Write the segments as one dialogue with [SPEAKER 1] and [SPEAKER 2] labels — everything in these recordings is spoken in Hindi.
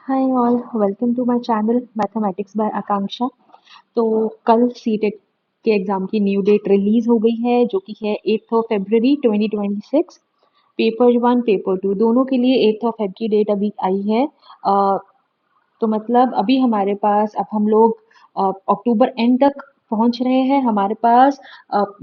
[SPEAKER 1] Hi all, welcome to my channel mathematics by Akanksha. तो कल सीटेट के एग्जाम की न्यू डेट रिलीज हो गई है जो कि है 8 of February 2026। Paper one paper two दोनों के लिए 8 ऑफ फेब की डेट अभी आई है। तो मतलब अभी हमारे पास अब हम लोग अक्टूबर एंड तक पहुंच रहे हैं। हमारे पास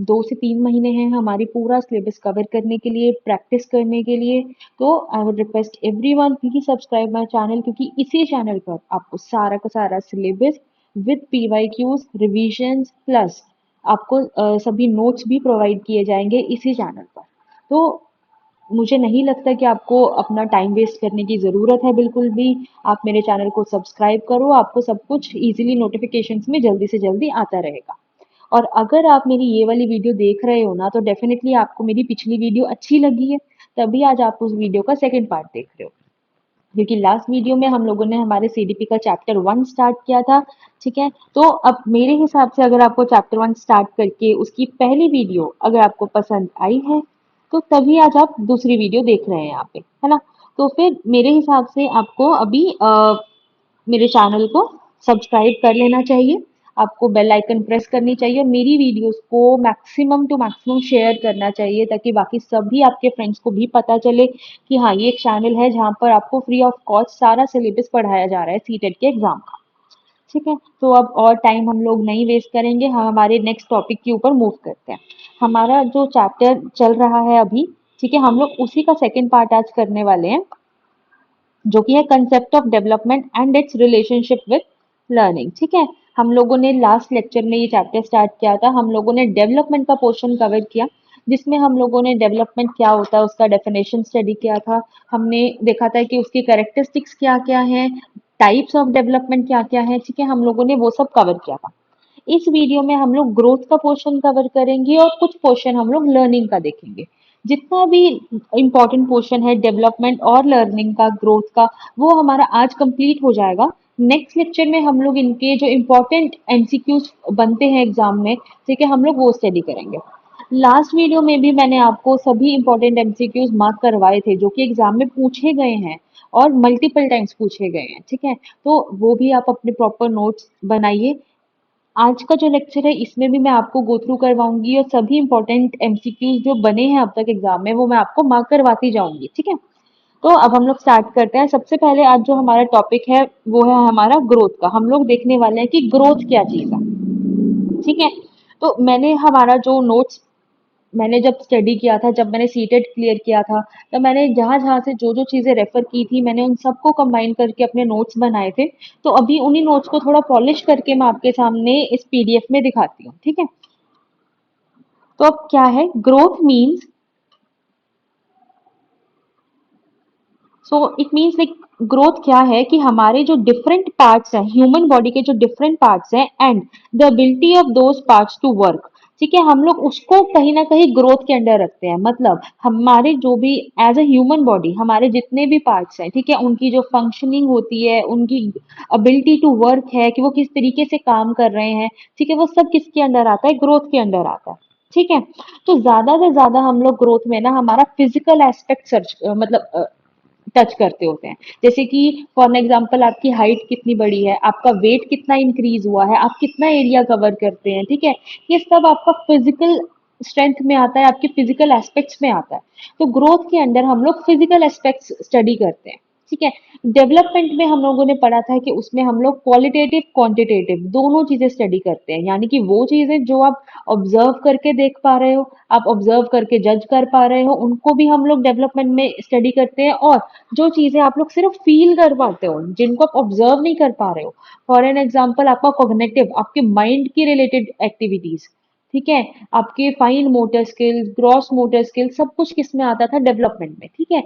[SPEAKER 1] 2 से 3 महीने हैं हमारी पूरा सिलेबस कवर करने के लिए, प्रैक्टिस करने के लिए। तो I would request everyone please subscribe my channel, क्योंकि इसी चैनल पर आपको सारा का सारा syllabus with PYQs revisions plus आपको सभी नोट्स भी प्रोवाइड किए जाएंगे इसी चैनल पर। तो मुझे नहीं लगता कि आपको अपना टाइम वेस्ट करने की ज़रूरत है बिल्कुल भी। आप मेरे चैनल को सब्सक्राइब करो, आपको सब कुछ इजीली नोटिफिकेशंस में जल्दी से जल्दी आता रहेगा। और अगर आप मेरी ये वाली वीडियो देख रहे हो ना, तो डेफिनेटली आपको मेरी पिछली वीडियो अच्छी लगी है, तभी आज आप उस वीडियो का सेकंड पार्ट देख रहे हो। क्योंकि लास्ट वीडियो में हम लोगों ने हमारे सीडीपी का चैप्टर 1 स्टार्ट किया था। ठीक है, तो अब मेरे हिसाब से अगर आपको चैप्टर 1 स्टार्ट करके उसकी पहली वीडियो अगर आपको पसंद आई है, तो तभी आज आप दूसरी वीडियो देख रहे हैं यहाँ पे, है ना। तो फिर मेरे हिसाब से आपको अभी मेरे चैनल को सब्सक्राइब कर लेना चाहिए, आपको बेल आइकन प्रेस करनी चाहिए और मेरी वीडियोस को मैक्सिमम टू मैक्सिमम शेयर करना चाहिए, ताकि बाकी सभी आपके फ्रेंड्स को भी पता चले कि हाँ, ये एक चैनल है जहाँ पर आपको फ्री ऑफ कॉस्ट सारा सिलेबस पढ़ाया जा रहा है सीटेट के एग्जाम का। ठीक है, तो अब और टाइम हम लोग नहीं वेस्ट करेंगे, हम हमारे नेक्स्ट टॉपिक के ऊपर मूव करते हैं। हमारा जो चैप्टर चल रहा है अभी, ठीक है, हम लोग उसी का सेकेंड पार्ट आज करने वाले हैं, जो कि है concept of development and it's relationship with learning. ठीक है, हम लोगों ने लास्ट लेक्चर में ये चैप्टर स्टार्ट किया था, हम लोगों ने डेवलपमेंट का पोर्शन कवर किया, जिसमें हम लोगों ने डेवलपमेंट क्या होता है उसका डेफिनेशन स्टडी किया था। हमने देखा था कि उसकी कैरेक्टरिस्टिक्स क्या क्या हैं, टाइप्स ऑफ डेवलपमेंट क्या क्या है। ठीक है, हम लोगों ने वो सब कवर किया था। इस वीडियो में हम लोग ग्रोथ का पोर्शन कवर करेंगे और कुछ पोर्शन हम लोग लर्निंग का देखेंगे। जितना भी इम्पोर्टेंट पोर्शन है डेवलपमेंट और लर्निंग का, ग्रोथ का, वो हमारा आज कंप्लीट हो जाएगा। नेक्स्ट लेक्चर में हम लोग इनके जो इम्पोर्टेंट एमसीक्यूज बनते हैं एग्जाम में, ठीक है, हम लोग वो स्टडी करेंगे। लास्ट वीडियो में भी मैंने आपको सभी इंपॉर्टेंट एमसीक्यूज मार्क करवाए थे जो कि एग्जाम में पूछे गए हैं और मल्टीपल टाइम्स पूछे गए हैं। ठीक है, तो वो भी आप अपने प्रॉपर नोट्स बनाइए। आज का जो लेक्चर है इसमें भी मैं आपको गो थ्रू करवाऊंगी और सभी इंपॉर्टेंट एमसीक्यूज जो बने हैं अब तक एग्जाम में वो मैं आपको मार्क करवाती जाऊंगी। ठीक है, तो अब हम लोग स्टार्ट करते हैं। सबसे पहले आज जो हमारा टॉपिक है वो है हमारा ग्रोथ का। हम लोग देखने वाले हैं कि ग्रोथ क्या चीज है। ठीक है, तो मैंने हमारा जो नोट्स मैंने जब स्टडी किया था, जब मैंने सीटेट क्लियर किया था, तब मैंने जहाँ जहाँ से जो जो चीजें रेफर की थी मैंने उन सबको कंबाइन करके अपने नोट्स बनाए थे। तो अभी उन्हीं नोट्स को थोड़ा पॉलिश करके मैं आपके सामने इस पीडीएफ में दिखाती हूँ। ठीक है, तो अब क्या है growth means, so it means like growth क्या है कि हमारे जो डिफरेंट पार्ट्स हैं, ह्यूमन बॉडी के जो डिफरेंट पार्ट्स हैं and the ability of those parts to work. ठीक है, हम लोग उसको कहीं ना कहीं ग्रोथ के अंडर रखते हैं। मतलब हमारे जो भी एज अ ह्यूमन बॉडी हमारे जितने भी पार्ट्स हैं, ठीक है, उनकी जो फंक्शनिंग होती है, उनकी अबिलिटी टू वर्क है कि वो किस तरीके से काम कर रहे हैं, ठीक है, वो सब किसके अंडर आता है, ग्रोथ के अंडर आता है। ठीक है, तो ज्यादा से ज्यादा हम लोग ग्रोथ में ना हमारा फिजिकल एस्पेक्ट सर्च मतलब टच करते होते हैं। जैसे कि फॉर एग्जांपल आपकी हाइट कितनी बड़ी है, आपका वेट कितना इंक्रीज हुआ है, आप कितना एरिया कवर करते हैं। ठीक है, ये सब आपका फिजिकल स्ट्रेंथ में आता है, आपके फिजिकल एस्पेक्ट्स में आता है। तो ग्रोथ के अंदर हम लोग फिजिकल एस्पेक्ट्स स्टडी करते हैं। ठीक है, डेवलपमेंट में हम लोगों ने पढ़ा था कि उसमें हम लोग क्वालिटेटिव क्वांटिटेटिव दोनों चीजें स्टडी करते हैं, यानी कि वो चीजें जो आप ऑब्जर्व करके देख पा रहे हो, आप ऑब्जर्व करके जज कर पा रहे हो, उनको भी हम लोग डेवलपमेंट में स्टडी करते हैं। और जो चीजें आप लोग सिर्फ फील कर पाते हो, जिनको आप ऑब्जर्व नहीं कर पा रहे हो, फॉर एन एग्जाम्पल आपका कॉग्निटिव, आपके माइंड की रिलेटेड एक्टिविटीज, ठीक है, आपके fine motor skills, gross motor skills, सब कुछ किस में आता था, डेवलपमेंट में। ठीक है,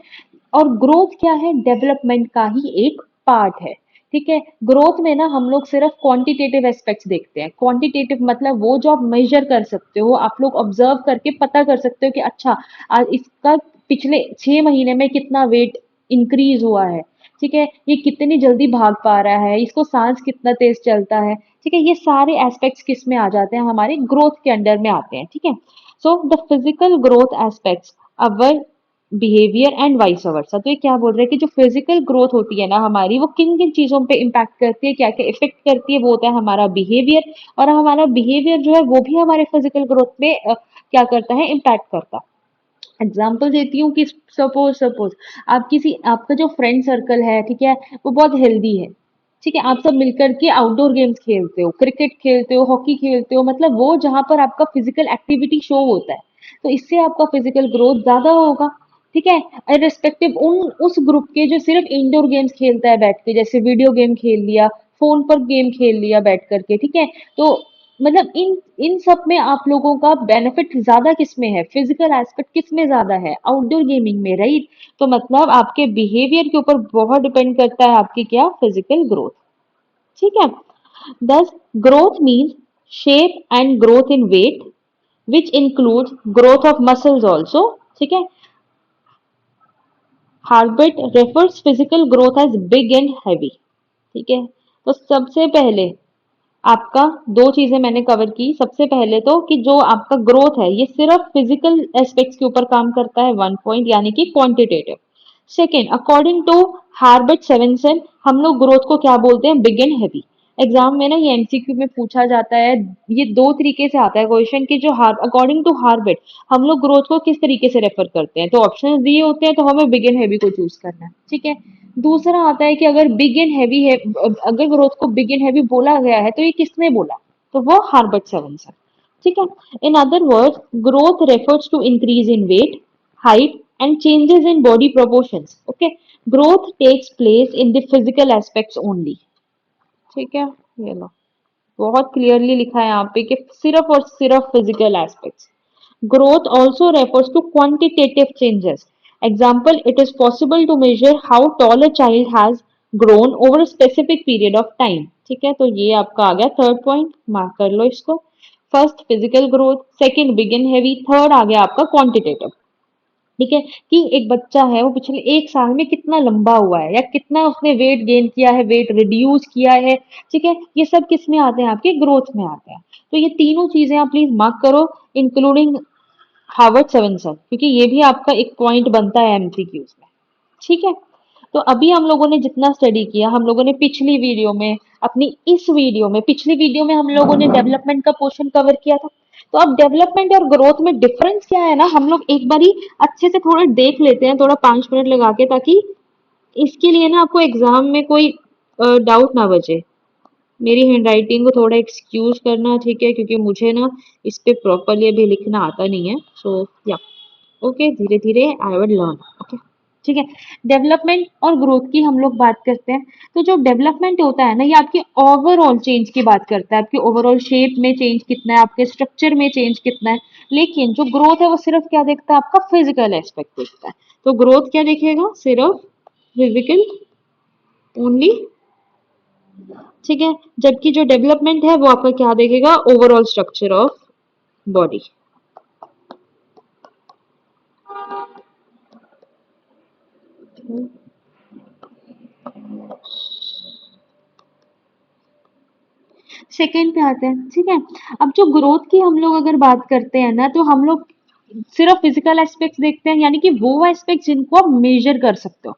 [SPEAKER 1] और ग्रोथ क्या है, डेवलपमेंट का ही एक पार्ट है। ठीक है, ग्रोथ में ना हम लोग सिर्फ क्वांटिटेटिव एस्पेक्ट्स देखते हैं। क्वांटिटेटिव मतलब वो जो आप मेजर कर सकते हो, आप लोग ऑब्जर्व करके पता कर सकते हो कि अच्छा आज इसका पिछले 6 महीने में कितना वेट इंक्रीज हुआ है। ठीक है, ये कितनी जल्दी भाग पा रहा है, इसको सांस कितना तेज चलता है। ठीक है, ये सारे एस्पेक्ट्स किस में आ जाते हैं, हमारे ग्रोथ के अंडर में आते हैं। ठीक है, so the physical growth aspects our behaviour and vice versa. तो ये क्या बोल रहे हैं कि जो फिजिकल ग्रोथ होती है ना हमारी, वो किन किन चीजों पे इम्पैक्ट करती है, क्या क्या इफेक्ट करती है, वो होता है हमारा बिहेवियर। और हमारा बिहेवियर जो है वो भी हमारे फिजिकल ग्रोथ में क्या करता है, इम्पैक्ट करता है। एग्जाम्पल देती हूँ कि सपोज सपोज आप किसी, आपका जो फ्रेंड सर्कल है, ठीक है, वो बहुत हेल्दी है, ठीक है, आप सब मिलकर के आउटडोर गेम्स खेलते हो, क्रिकेट खेलते हो, हॉकी खेलते हो, मतलब वो जहां पर आपका फिजिकल एक्टिविटी शो होता है, तो इससे आपका फिजिकल ग्रोथ ज्यादा होगा। ठीक है, रिस्पेक्टिव उन उस ग्रुप के जो सिर्फ इंडोर गेम्स खेलता है बैठ के, जैसे वीडियो गेम खेल लिया, फोन पर गेम खेल लिया बैठ करके, ठीक है। तो मतलब इन इन सब में आप लोगों का बेनिफिट ज्यादा किस में है, फिजिकल एस्पेक्ट किस में ज्यादा है, आउटडोर गेमिंग में, राइट। तो मतलब आपके बिहेवियर के ऊपर बहुत डिपेंड करता है आपकी क्या, फिजिकल ग्रोथ। ठीक है। दस, growth means shape and growth in weight which includes growth of muscles also. ठीक है। Heartbeat refers physical growth as big and heavy. ठीक है। तो सबसे पहले आपका दो चीजें मैंने कवर की। सबसे पहले तो कि जो आपका ग्रोथ है ये सिर्फ फिजिकल एस्पेक्ट्स के ऊपर काम करता है, वन पॉइंट, यानी कि quantitative. Second, according to Herbert Sorenson, हम लोग ग्रोथ को क्या बोलते हैं, बिग एंड हैवी। एग्जाम में ना ये एमसीक्यू में पूछा जाता है, ये दो तरीके से आता है क्वेश्चन कि जो अकॉर्डिंग टू हार्बर्ट हम लोग ग्रोथ को किस तरीके से रेफर करते हैं, तो ऑप्शन दिए होते हैं, तो हमें बिग एंड हैवी को चूज करना है। ठीक है। दूसरा आता है कि अगर बिग एंड हैवी है, अगर ग्रोथ को बिग एंड हैवी बोला गया है तो ये किसने बोला, तो वो हार्बर्ट सेवेंसन। ठीक है। In other words, growth refers to increase in weight, height, and changes in body proportions. Okay, growth takes place in the physical aspects only. ठीक है, ये लो, बहुत क्लियरली लिखा है यहाँ पे कि सिर्फ और सिर्फ physical aspects. Growth also refers to quantitative changes. Example, it is possible to measure how tall a child has grown over specific period of time. ठीक है, तो ये आपका आ गया थर्ड पॉइंट, मार्क कर लो इसको। First physical growth, second big and heavy, third आ गया आपका क्वांटिटेटिव। ठीक है, कि एक बच्चा है वो पिछले एक साल में कितना लंबा हुआ है, या कितना उसने वेट गेन किया है, वेट रिड्यूस किया है। ठीक है, ये सब किस में आते हैं, आपके ग्रोथ में आते हैं। तो ये तीनों चीजें आप प्लीज मार्क करो, इंक्लूडिंग हार्वर्ड सेवेंसन, क्योंकि ये भी आपका एक पॉइंट बनता है एमसीक्यूज में। ठीक है। तो अभी हम लोगों ने जितना स्टडी किया, हम लोगों ने पिछली वीडियो में, अपनी इस वीडियो में, पिछली वीडियो में हम लोगों ने डेवलपमेंट का पोर्शन कवर किया था। तो अब डेवलपमेंट और ग्रोथ में डिफरेंस क्या है ना, हम लोग एक बारी अच्छे से थोड़ा देख लेते हैं, थोड़ा 5 मिनट लगा के, ताकि इसके लिए ना आपको एग्जाम में कोई डाउट ना बचे। मेरी हैंडराइटिंग को थोड़ा एक्सक्यूज करना, ठीक है, क्योंकि मुझे ना इस पे प्रॉपरली अभी लिखना आता नहीं है। सो या ओके, धीरे धीरे आई विल लर्न। ओके, ठीक है। डेवलपमेंट और ग्रोथ की हम लोग बात करते हैं। तो जो डेवलपमेंट होता है ना, ये आपके ओवरऑल चेंज की बात करता है, आपके ओवरऑल शेप में चेंज कितना है, आपके स्ट्रक्चर में चेंज कितना है। लेकिन जो ग्रोथ है वो सिर्फ क्या देखता है, आपका फिजिकल एस्पेक्ट देखता है। तो ग्रोथ क्या देखेगा, सिर्फ फिजिकल ओनली। ठीक है, जबकि जो डेवलपमेंट है वो आपका क्या देखेगा, overall structure of body. Second पे आते हैं। ठीक है, अब जो ग्रोथ की हम लोग अगर बात करते हैं ना, तो हम लोग सिर्फ फिजिकल एस्पेक्ट्स देखते हैं, यानी कि वो एस्पेक्ट जिनको आप मेजर कर सकते हो।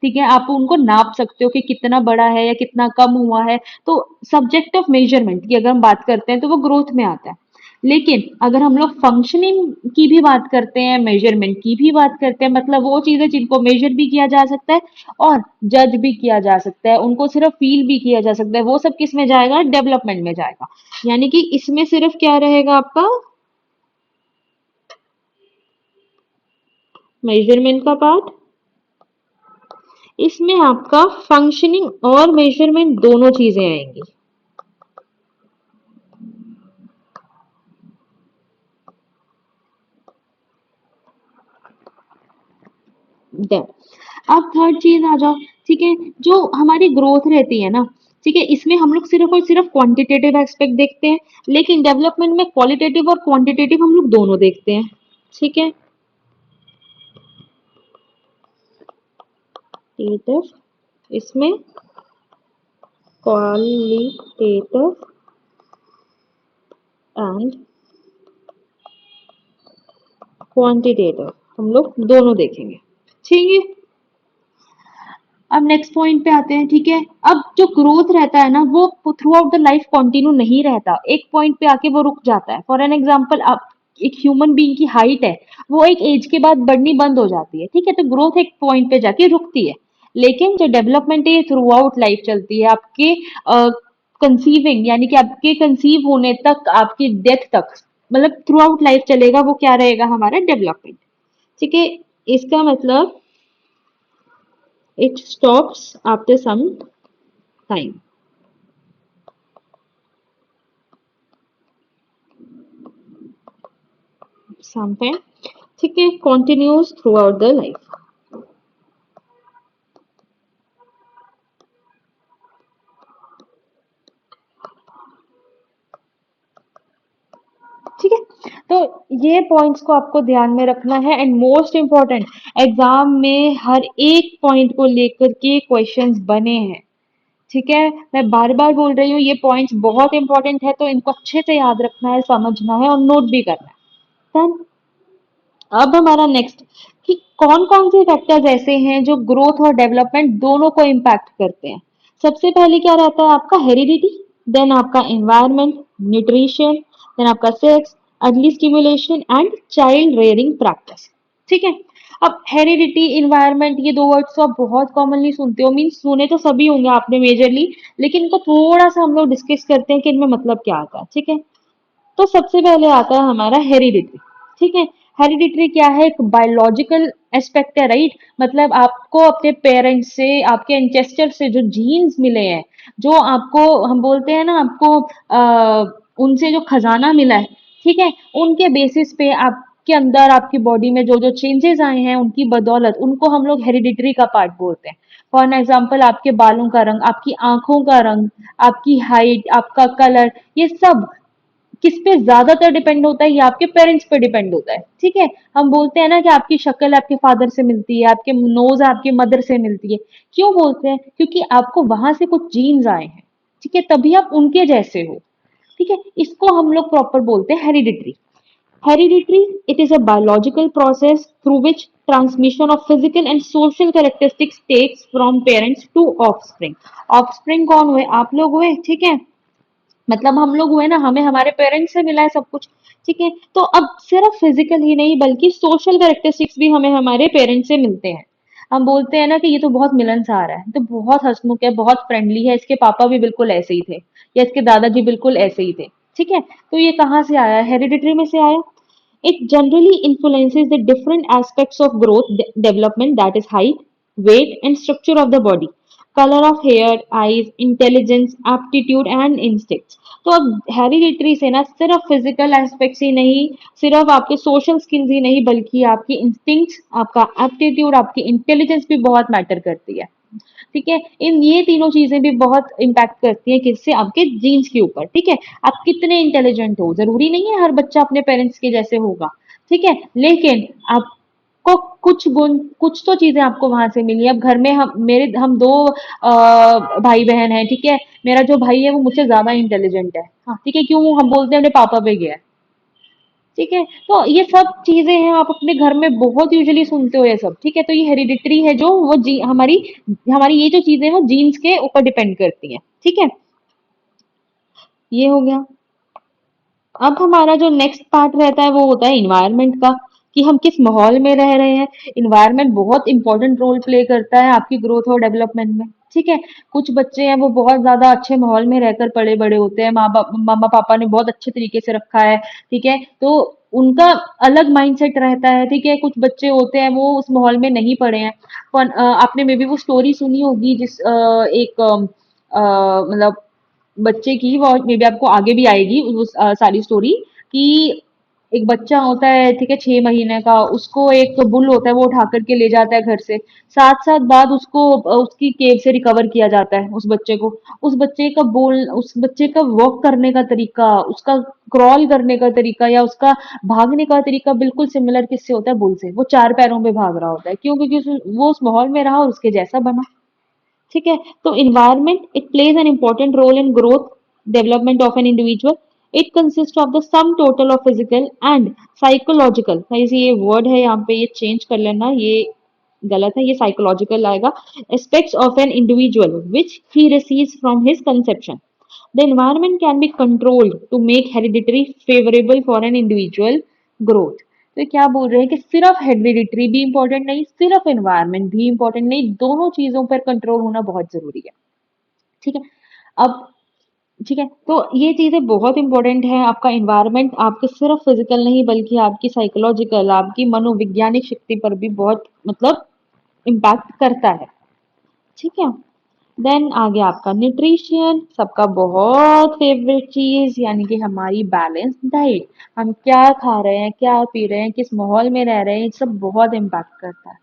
[SPEAKER 1] ठीक है, आप उनको नाप सकते हो कि कितना बड़ा है या कितना कम हुआ है। तो सब्जेक्ट ऑफ मेजरमेंट की अगर हम बात करते हैं तो वो ग्रोथ में आता है। लेकिन अगर हम लोग फंक्शनिंग की भी बात करते हैं, मेजरमेंट की भी बात करते हैं, मतलब वो चीजें जिनको मेजर भी किया जा सकता है और जज भी किया जा सकता है, उनको सिर्फ फील भी किया जा सकता है, वो सब किस में जाएगा, डेवलपमेंट में जाएगा। यानी कि इसमें सिर्फ क्या रहेगा आपका, मेजरमेंट का पार्ट। इसमें आपका फंक्शनिंग और मेजरमेंट दोनों चीजें आएंगी। देन अब थर्ड चीज आ जाओ। ठीक है, जो हमारी ग्रोथ रहती है ना, ठीक है, इसमें हम लोग सिर्फ और सिर्फ क्वांटिटेटिव एस्पेक्ट देखते हैं। लेकिन डेवलपमेंट में क्वालिटेटिव और क्वांटिटेटिव हम लोग दोनों देखते हैं। ठीक है, क्वालिटेटिव, इसमें क्वालिटेटिव एंड क्वांटिटेटिव। हम लोग दोनों देखेंगे। ठीक है, अब नेक्स्ट पॉइंट पे आते हैं। ठीक है, अब जो ग्रोथ रहता है ना वो through out the life continue नहीं रहता, एक पॉइंट पे आके वो रुक जाता है। फॉर एन एग्जांपल, आप एक ह्यूमन बीइंग की हाइट है, वो एक एज के बाद बढ़नी बंद हो जाती है। ठीक है, तो ग्रोथ एक पॉइंट पे जाके रुकती है। लेकिन जो डेवलपमेंट है ये थ्रू आउट लाइफ चलती है, आपके कंसीविंग यानी कि आपके कंसीव होने तक, आपकी डेथ तक, मतलब थ्रू आउट लाइफ चलेगा। वो क्या रहेगा? हमारा डेवलपमेंट। ठीक है, इसका मतलब it stops after some time, some time। ठीक है, continues throughout the life। ठीक है, तो ये पॉइंट्स को आपको ध्यान में रखना है। एंड मोस्ट इम्पोर्टेंट, एग्जाम में हर एक पॉइंट को लेकर के क्वेश्चंस बने हैं। ठीक है, मैं बार बार बोल रही हूँ, ये पॉइंट्स बहुत इंपॉर्टेंट है, तो इनको अच्छे से याद रखना है, समझना है और नोट भी करना है। Done? अब हमारा नेक्स्ट, कि कौन कौन से फैक्टर्स ऐसे हैं जो ग्रोथ और डेवलपमेंट दोनों को इम्पैक्ट करते हैं। सबसे पहले क्या रहता है? आपका हेरिडिटी, देन आपका एनवायरनमेंट, न्यूट्रिशन, देन आपका sex, early stimulation and child rearing practice. ठीक है, अब हेरिडिटी, इन्वायरमेंट, ये दो वर्ड्स तो आप बहुत कॉमनली सुनते हो, मीन्स सुने तो सभी होंगे आपने मेजरली, लेकिन इनको थोड़ा सा हम लोग डिस्कस करते हैं कि इनमें मतलब क्या आता है। ठीक है, तो सबसे पहले आता है हमारा हेरिडिटरी। ठीक है, हेरिडिटरी क्या है? एक बायोलॉजिकल एस्पेक्ट है, राइट। मतलब आपको अपने पेरेंट्स से, आपके एंसेस्टर से जो जीन्स मिले हैं, जो आपको, हम बोलते हैं ना, आपको उनसे जो खजाना मिला है, ठीक है, उनके बेसिस पे आपके अंदर, आपकी बॉडी में जो जो चेंजेस आए हैं, उनकी बदौलत, उनको हम लोग हेरिडिटरी का पार्ट बोलते हैं। फॉर एग्जाम्पल, आपके बालों का रंग, आपकी आंखों का रंग, आपकी हाइट, आपका कलर, ये सब किस पे ज्यादातर डिपेंड होता है? ये आपके पेरेंट्स पे डिपेंड होता है। ठीक है, हम बोलते हैं ना कि आपकी शक्ल आपके फादर से मिलती है, आपके नोज आपकी मदर से मिलती है। क्यों बोलते हैं? क्योंकि आपको वहां से कुछ जीन्स आए हैं। ठीक है, तभी आप उनके जैसे हो। ठीक है, इसको हम लोग प्रॉपर बोलते हैं hereditary. Hereditary, it is a biological process through which transmission of physical and social characteristics takes from parents to offspring। offspring कौन हुए? आप लोग हुए। ठीक है, मतलब हम लोग हुए ना, हमें हमारे पेरेंट्स से मिला है सब कुछ। ठीक है, तो अब सिर्फ फिजिकल ही नहीं बल्कि सोशल कैरेक्टरिस्टिक्स भी हमें हमारे पेरेंट्स से मिलते हैं। हम बोलते हैं ना कि ये तो बहुत मिलनसार है, तो बहुत हंसमुख है, बहुत फ्रेंडली है, इसके पापा भी बिल्कुल ऐसे ही थे, या इसके दादाजी बिल्कुल ऐसे ही थे। ठीक है, तो ये कहाँ से आया? हेरिडिटरी में से आया। It generally influences the different aspects of growth development, that is height, weight and structure of the body, color of hair, eyes, intelligence, aptitude and instincts। तो अब हेरिडिटरी से ना सिर्फ फिजिकल एस्पेक्ट्स ही नहीं, सिर्फ आपके सोशल स्किल्स ही नहीं, बल्कि आपकी इंस्टिंक्ट्स, आपका एप्टीट्यूड, आपकी इंटेलिजेंस भी बहुत मैटर करती है। ठीक है, इन ये तीनों चीजें भी बहुत इम्पैक्ट करती हैं, किससे? आपके जीन्स के ऊपर। ठीक है, आप कितने इंटेलिजेंट हो, जरूरी नहीं है हर बच्चा अपने पेरेंट्स के जैसे होगा। ठीक है, लेकिन आपको कुछ गुण, कुछ तो चीजें आपको वहां से मिली। अब घर में हम दो भाई बहन हैं। ठीक है, मेरा जो भाई है वो मुझसे ज्यादा इंटेलिजेंट है। हाँ, ठीक है, क्यों? हम बोलते हैं अपने पापा पे गया है। ठीक है, तो ये सब चीजें हैं, आप अपने घर में बहुत यूजुअली सुनते हो ये सब। ठीक है, तो ये हेरिडिटरी है, जो वो हमारी हमारी ये जो चीजें हैं वो जीन्स के ऊपर डिपेंड करती हैं। ठीक है, ये हो गया। अब हमारा जो नेक्स्ट पार्ट रहता है वो होता है इन्वायरमेंट का, कि हम किस माहौल में रह रहे हैं। इन्वायरमेंट बहुत इंपॉर्टेंट रोल प्ले करता है आपकी ग्रोथ और डेवलपमेंट में। ठीक है, कुछ बच्चे हैं वो बहुत ज्यादा अच्छे माहौल में रहकर पले बड़े होते हैं, माँ बाप, मामा पापा ने बहुत अच्छे तरीके से रखा है। ठीक है, तो उनका अलग माइंडसेट रहता है। ठीक है, कुछ बच्चे होते हैं वो उस माहौल में नहीं पड़े हैं, पर आपने मे बी वो स्टोरी सुनी होगी, जिस एक मतलब बच्चे की, वो मे बी आपको आगे भी आएगी वो सारी स्टोरी, कि एक बच्चा होता है, ठीक है, 6 महीने का, उसको एक बुल होता है, वो उठा करके ले जाता है घर से। 7 साल बाद उसको उसकी केव से रिकवर किया जाता है, उस बच्चे को। उस बच्चे का वॉक करने का तरीका, उसका क्रॉल करने का तरीका, या उसका भागने का तरीका बिल्कुल सिमिलर किससे होता है? बुल से। वो 4 पैरों पे भाग रहा होता है। क्यों? क्योंकि वो उस माहौल में रहा और उसके जैसा बना। ठीक है, तो environment, it plays an important role in growth development of an individual. It consist of the sum total of physical and psychological, ये वर्ड है यहाँ पे, ये चेंज कर लेना, ये गलत है, ये साइकोलॉजिकल आएगा, aspects of an individual which he receives from his conception. The environment can be controlled to make hereditary favorable for an individual growth. तो क्या बोल रहे हैं कि सिर्फ हेरिडिटरी भी इंपॉर्टेंट नहीं, सिर्फ एनवायरनमेंट भी इंपॉर्टेंट नहीं, दोनों चीजों पर कंट्रोल होना बहुत जरूरी है. ठीक है. अब ठीक है, तो ये चीजें बहुत इंपॉर्टेंट है. आपका एनवायरनमेंट आपके सिर्फ फिजिकल नहीं बल्कि आपकी साइकोलॉजिकल, आपकी मनोवैज्ञानिक शक्ति पर भी बहुत मतलब इम्पैक्ट करता है. ठीक है. देन आ गया आपका न्यूट्रिशन, सबका बहुत फेवरेट चीज, यानी कि हमारी बैलेंस डाइट. हम क्या खा रहे हैं, क्या पी रहे हैं, किस माहौल में रह रहे हैं, ये सब बहुत इम्पैक्ट करता है.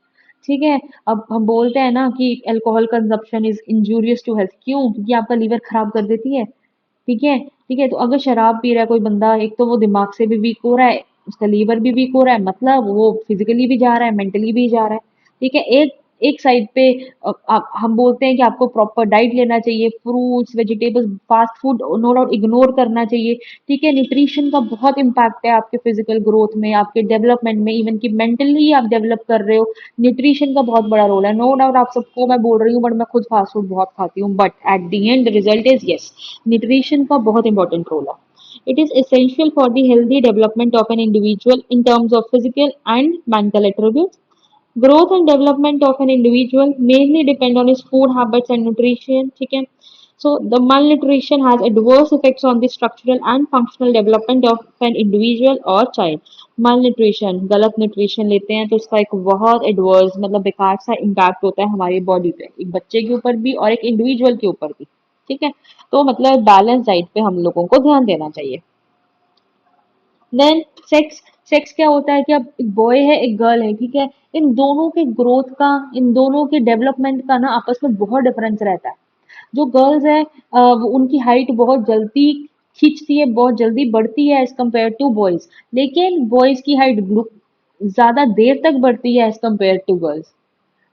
[SPEAKER 1] ठीक है. अब हम बोलते हैं ना कि alcohol consumption is injurious to health. क्यों? क्योंकि आपका लीवर खराब कर देती है. ठीक है. ठीक है, तो अगर शराब पी रहा है कोई बंदा, एक तो वो दिमाग से भी वीक हो रहा है, उसका लीवर भी वीक हो रहा है, मतलब वो फिजिकली भी जा रहा है, मेंटली भी जा रहा है. ठीक है. एक एक साइड पे हम बोलते हैं कि आपको प्रॉपर डाइट लेना चाहिए, fruits, vegetables, fast food no doubt ignore करना चाहिए. ठीक है. न्यूट्रिशन का बहुत इम्पैक्ट है आपके फिजिकल ग्रोथ में, आपके डेवलपमेंट में, इवन कि मेंटली आप डेवलप कर रहे हो, न्यूट्रिशन का बहुत बड़ा रोल है. नो डाउट आप सबको मैं बोल रही हूँ, बट मैं खुद फास्ट फूड बहुत खाती हूँ, but at the end the result is yes, nutrition का बहुत इंपॉर्टेंट रोल है. It is essential for the healthy development of an individual in terms of physical and mental attributes. Growth and development of an individual mainly depend on his food habits and nutrition. ठीक है. So the malnutrition has adverse effects on the structural and functional development of an individual or child. Malnutrition, गलत न्यूट्रिशन लेते हैं तो उसका एक बहुत एडवर्स मतलब बेकार सा इम्पैक्ट होता है हमारी बॉडी पे, एक बच्चे के ऊपर भी और एक इंडिविजुअल के ऊपर भी. ठीक है. तो मतलब बैलेंस डाइट पे हम लोगों को ध्यान देना चाहिए. Then sex. सेक्स क्या होता है कि अब एक बॉय है एक गर्ल है. ठीक है. इन दोनों के ग्रोथ का, इन दोनों के डेवलपमेंट का ना आपस में बहुत डिफरेंस रहता है. जो गर्ल्स है उनकी हाइट बहुत जल्दी खींचती है, बहुत जल्दी बढ़ती है एज कम्पेयर टू बॉयज. लेकिन बॉयज की हाइट ज्यादा देर तक बढ़ती है एज कम्पेयर टू गर्ल्स.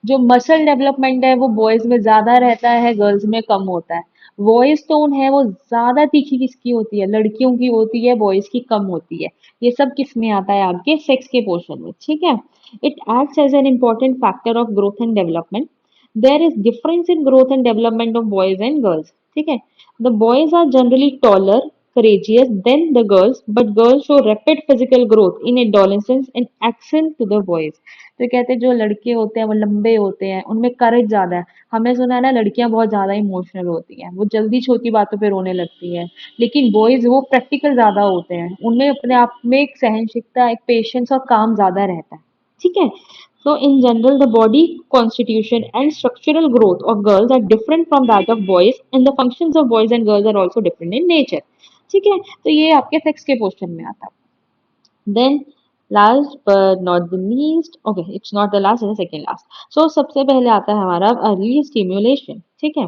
[SPEAKER 1] जो मसल डेवलपमेंट है वो बॉयज में ज्यादा रहता है, गर्ल्स में कम होता है. वॉइस टोन है वो ज्यादा तीखी किसकी होती है, लड़कियों की होती है, बॉयज की कम होती है. ये सब किस में आता है, आपके सेक्स के पोर्शन में. ठीक है. It acts as an important factor of growth and development. There is difference in growth and development of boys and girls. ठीक है. The boys are generally taller, courageous than the girls, but girls show rapid physical growth in adolescence and accent to the boys. तो कहते हैं जो लड़के होते हैं वो लंबे होते हैं, उनमें करेज ज्यादा है. हमने सुना है ना लड़कियां बहुत ज्यादा इमोशनल होती हैं, वो जल्दी छोटी बातों पे रोने लगती हैं. लेकिन बॉयज वो प्रैक्टिकल ज्यादा होते हैं, उनमें अपने आप में एक सहनशीलता, एक पेशेंस और काम ज्यादा रहता है. ठीक है. So in general, the body constitution and structural growth of girls are different from that of boys, and the functions of boys and girls are also different in nature. ठीक है. तो ये आपके सेक्स के पोर्शन में आता है. Then last but not the least, okay it's not the last, it's second last. So सबसे पहले आता है हमारा अर्ली स्टिम्युलेशन. ठीक है.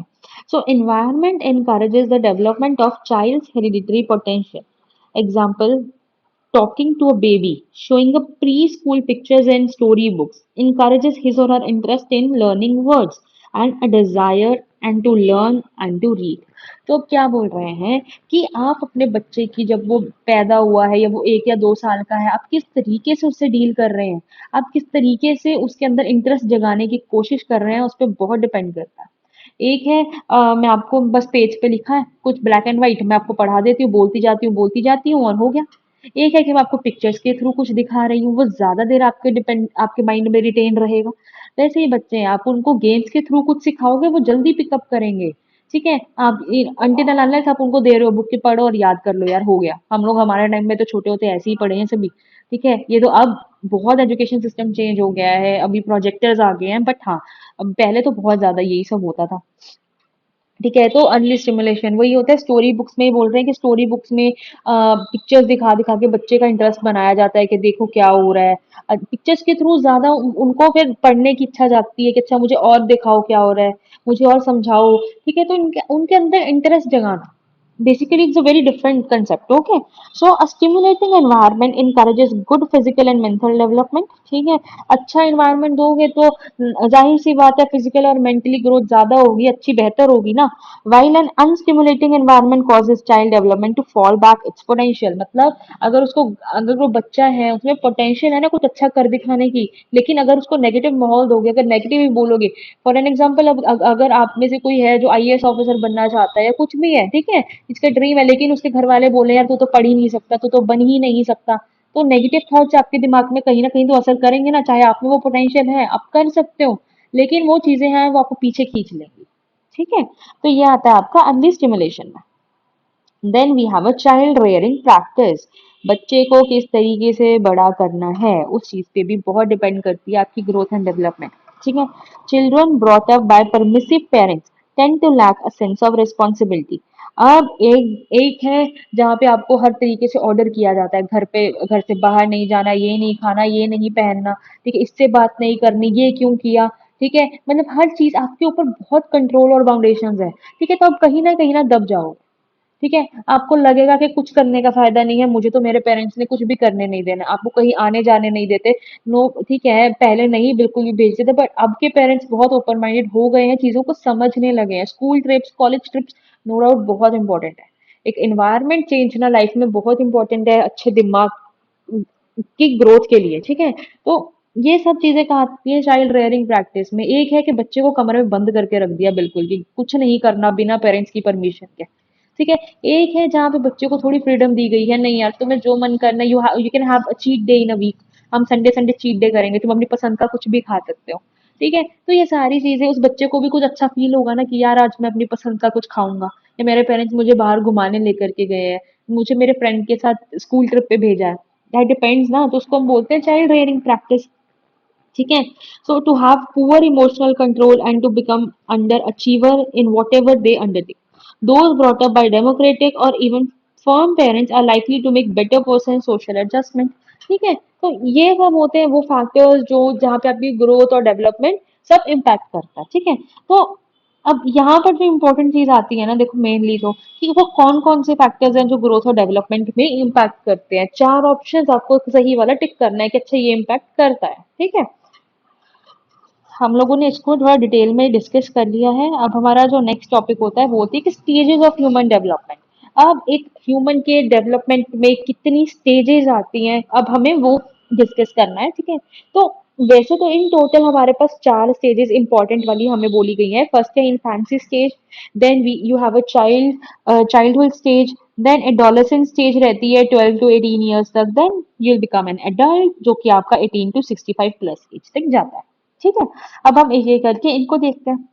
[SPEAKER 1] So environment encourages the development of child's hereditary potential. Example, talking to a baby, showing up preschool pictures and storybooks encourages his or her interest in learning words and a desire and to learn and to read. तो अब क्या बोल रहे हैं कि आप अपने बच्चे की जब वो पैदा हुआ है या वो 1 या 2 साल का है, आप किस तरीके से उससे डील कर रहे हैं, आप किस तरीके से उसके अंदर इंटरेस्ट जगाने की कोशिश कर रहे हैं, उस पर बहुत डिपेंड करता है. एक है मैं आपको बस पेज पे लिखा है कुछ ब्लैक एंड व्हाइट, मैं आपको पढ़ा देती हूँ, बोलती जाती हूँ और हो गया. एक है कि मैं आपको पिक्चर्स के थ्रू कुछ दिखा रही हूँ, वो ज्यादा देर आपके माइंड में रिटेन रहेगा. वैसे ही बच्चे हैं, आप उनको गेम्स के थ्रू कुछ सिखाओगे वो जल्दी पिकअप करेंगे. ठीक है. आप अंटिल एंड अनलेस आप उनको दे रहे हो बुक के पढ़ो और याद कर लो यार हो गया. हम लोग हमारे टाइम में तो छोटे होते ऐसे ही पढ़े हैं सभी. ठीक है. ये तो अब बहुत एजुकेशन सिस्टम चेंज हो गया है, अभी प्रोजेक्टर्स आ गए हैं, बट हाँ अब पहले तो बहुत ज्यादा यही सब होता था. ठीक है. तो अर्ली स्टिमुलेशन वही होता है, स्टोरी बुक्स में ही बोल रहे हैं कि स्टोरी बुक्स में पिक्चर्स दिखा दिखा के बच्चे का इंटरेस्ट बनाया जाता है कि देखो क्या हो रहा है. पिक्चर्स के थ्रू ज्यादा उनको फिर पढ़ने की इच्छा जागती है कि अच्छा मुझे और दिखाओ क्या हो रहा है, मुझे और समझाओ. ठीक है. तो उनके उनके अंदर इंटरेस्ट जगाना, Basically it's a very different concept. Okay, so a stimulating environment encourages good physical and mental development. ठीक है, अच्छा environment दोगे तो जाहिर सी बात है फिजिकल और मेंटली ग्रोथ ज्यादा होगी, अच्छी बेहतर होगी ना. while an unstimulating environment causes child development to fall back its potential. मतलब अगर उसको, अगर वो बच्चा है उसमें पोटेंशियल है ना कुछ अच्छा कर दिखाने की, लेकिन अगर उसको नेगेटिव माहौल दोगे, अगर नेगेटिव ही बोलोगे, फॉर एन एग्जाम्पल, अब अगर आप में से कोई है जो आईएएस ऑफिसर बनना चाहता है या कुछ भी है, ठीक है, इसका ड्रीम है, लेकिन उसके घर वाले बोले यार तू तो पढ़ ही नहीं सकता, तू तो बन ही नहीं सकता, तो नेगेटिव थॉट्स आपके दिमाग में कहीं ना कहीं तो असर करेंगे ना, चाहे आप में वो पोटेंशियल है, आप कर सकते हो, लेकिन वो चीजें हैं वो आपको पीछे खींच लेंगी. ठीक है, तो ये आता है आपका अर्ली स्टिमुलेशन में. Then we have a child rearing practice. बच्चे को किस तरीके से बड़ा करना है उस चीज पे भी बहुत डिपेंड करती है आपकी ग्रोथ एंड डेवलपमेंट. ठीक है, children brought up by permissive parents tend to lack a sense of responsibility. अब एक एक है जहाँ पे आपको हर तरीके से ऑर्डर किया जाता है घर पे, घर से बाहर नहीं जाना, ये नहीं खाना, ये नहीं पहनना, ठीक है, इससे बात नहीं करनी, ये क्यों किया, ठीक है, मतलब हर चीज आपके ऊपर बहुत कंट्रोल और बाउंडेशंस है. ठीक है, तो आप कहीं ना दब जाओगे. ठीक है, आपको लगेगा कि कुछ करने का फायदा नहीं है, मुझे तो मेरे पेरेंट्स ने कुछ भी करने नहीं देना, आपको कहीं आने जाने नहीं देते. नो, ठीक है, पहले नहीं बिल्कुल भी भेजते थे, बट अब के पेरेंट्स बहुत ओपन माइंडेड हो गए हैं, चीजों को समझने लगे हैं. School trips, college trips, no doubt बहुत इंपॉर्टेंट है. एक एनवायरनमेंट चेंज ना लाइफ में बहुत इंपॉर्टेंट है अच्छे दिमाग की ग्रोथ के लिए. ठीक है, तो ये सब चीजें कहाँ आती है चाइल्ड रेयरिंग प्रैक्टिस में. एक है कि बच्चे को कमरे में बंद करके रख दिया बिल्कुल कि कुछ नहीं करना बिना पेरेंट्स की परमिशन के. ठीक है, एक है जहाँ पे बच्चे को थोड़ी फ्रीडम दी गई है, नहीं यार तुम्हें जो मन करना, you can have a cheat day in a week, हम संडे संडे चीट डे करेंगे, तुम अपनी पसंद का कुछ भी खा सकते हो. ठीक है, तो ये सारी चीजें उस बच्चे को भी कुछ अच्छा फील होगा ना कि यार आज मैं अपनी पसंद का कुछ खाऊंगा, या मेरे पेरेंट्स मुझे बाहर घुमाने लेकर के गए हैं, मुझे मेरे फ्रेंड के साथ स्कूल ट्रिप पे भेजा है, दैट डिपेंड्स ना, तो उसको हम बोलते हैं चाइल्ड रेयरिंग प्रैक्टिस. ठीक है, so to have poor emotional control and to become underachiever in whatever they undertake. Those brought up by democratic और even firm parents are likely to make better person social adjustment. ठीक है, तो ये सब होते हैं वो फैक्टर्स जो जहाँ पे आपकी ग्रोथ और डेवलपमेंट सब इम्पैक्ट करता है. ठीक है, तो अब यहाँ पर जो इम्पोर्टेंट चीज आती है ना, देखो मेनली तो कि वो कौन कौन से फैक्टर्स हैं जो ग्रोथ और डेवलपमेंट में इम्पैक्ट करते हैं. चार ऑप्शंस आपको सही वाला टिक करना है कि अच्छा ये इम्पैक्ट करता है. ठीक है, हम लोगों ने इसको थोड़ा डिटेल में डिस्कस कर लिया है. अब हमारा जो नेक्स्ट टॉपिक होता है वो होती है कि स्टेजेस ऑफ ह्यूमन डेवलपमेंट. अब एक ह्यूमन के डेवलपमेंट में कितनी स्टेजेस आती हैं, अब हमें वो डिस्कस करना है. ठीक है, तो वैसे तो इन टोटल हमारे पास चार स्टेजेस इंपॉर्टेंट वाली हमें बोली गई है. फर्स्ट है infancy stage, then we you have a childhood stage, then adolescent stage रहती है 12 to 18 ईयर्स तक, then you will become an adult जो कि आपका 18 to 65 प्लस एज तक जाता है. ठीक है, अब हम एक एक करके इनको देखते हैं.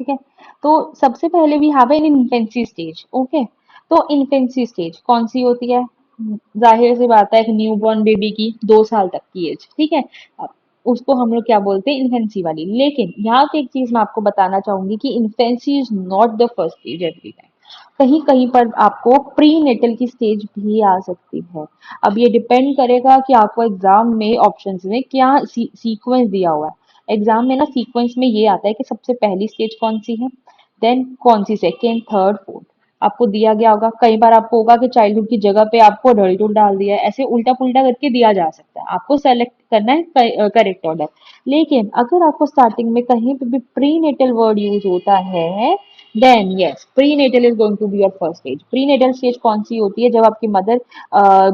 [SPEAKER 1] ठीक है, तो सबसे पहले भी have an infancy stage. Okay, तो इन्फेंसी स्टेज कौन सी होती है, जाहिर सी बात है एक न्यू बॉर्न बेबी की 2 साल तक की एज. ठीक है, अब उसको हम लोग क्या बोलते हैं, इन्फेंसी वाली. लेकिन यहाँ पे एक चीज मैं आपको बताना चाहूंगी कि infancy is not the first stage every time. कहीं कहीं पर आपको प्री नेटल की स्टेज भी आ सकती है. अब ये डिपेंड करेगा कि आपको एग्जाम में ऑप्शंस में क्या सीक्वेंस दिया हुआ है. एग्जाम में ना सीक्वेंस में ये आता है कि सबसे पहली स्टेज कौन सी है, देन कौन सी सेकेंड, थर्ड, फोर्थ आपको दिया गया होगा. कई बार आपको होगा कि चाइल्डहुड की जगह पे आपको अडल्टहुड डाल दिया है, ऐसे उल्टा पुल्टा करके दिया जा सकता है, आपको सेलेक्ट करना है करेक्ट ऑर्डर. लेकिन अगर आपको स्टार्टिंग में कहीं पे भी प्री नेटल वर्ड यूज होता है, then yes prenatal is going to be your first stage. Prenatal stage कौन सी होती है, जब आपकी मदर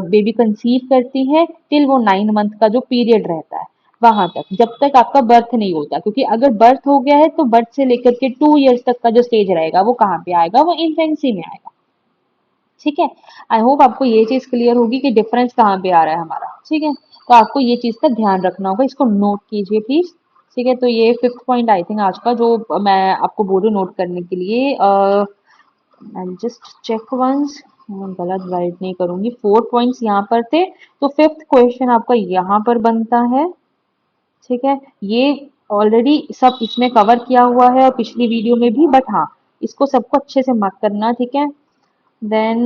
[SPEAKER 1] बेबी कंसीव करती है टिल वो 9 मंथ का जो पीरियड रहता है वहां तक, जब तक आपका बर्थ नहीं होता, क्योंकि अगर बर्थ हो गया है तो बर्थ से लेकर के 2 ईयर्स तक का जो स्टेज रहेगा वो कहाँ पे आएगा, वो इन्फेंसी में आएगा. ठीक है, आई होप आपको ये चीज क्लियर होगी कि डिफरेंस कहाँ पे आ रहा है हमारा. ठीक है, तो आपको ये चीज का ध्यान रखना होगा, इसको नोट कीजिए प्लीज. ठीक है, तो ये फिफ्थ पॉइंट आई थिंक आज का जो मैं आपको बोल रही हूँ नोट करने के लिए. आई जस्ट चेक वंस, गलत राइट नहीं करूंगी. 4 पॉइंट्स यहाँ पर थे, तो फिफ्थ क्वेश्चन आपका यहाँ पर बनता है. ठीक है, ये ऑलरेडी सब इसमें कवर किया हुआ है पिछली वीडियो में भी, बट हाँ इसको सबको अच्छे से मार्क करना. ठीक है, देन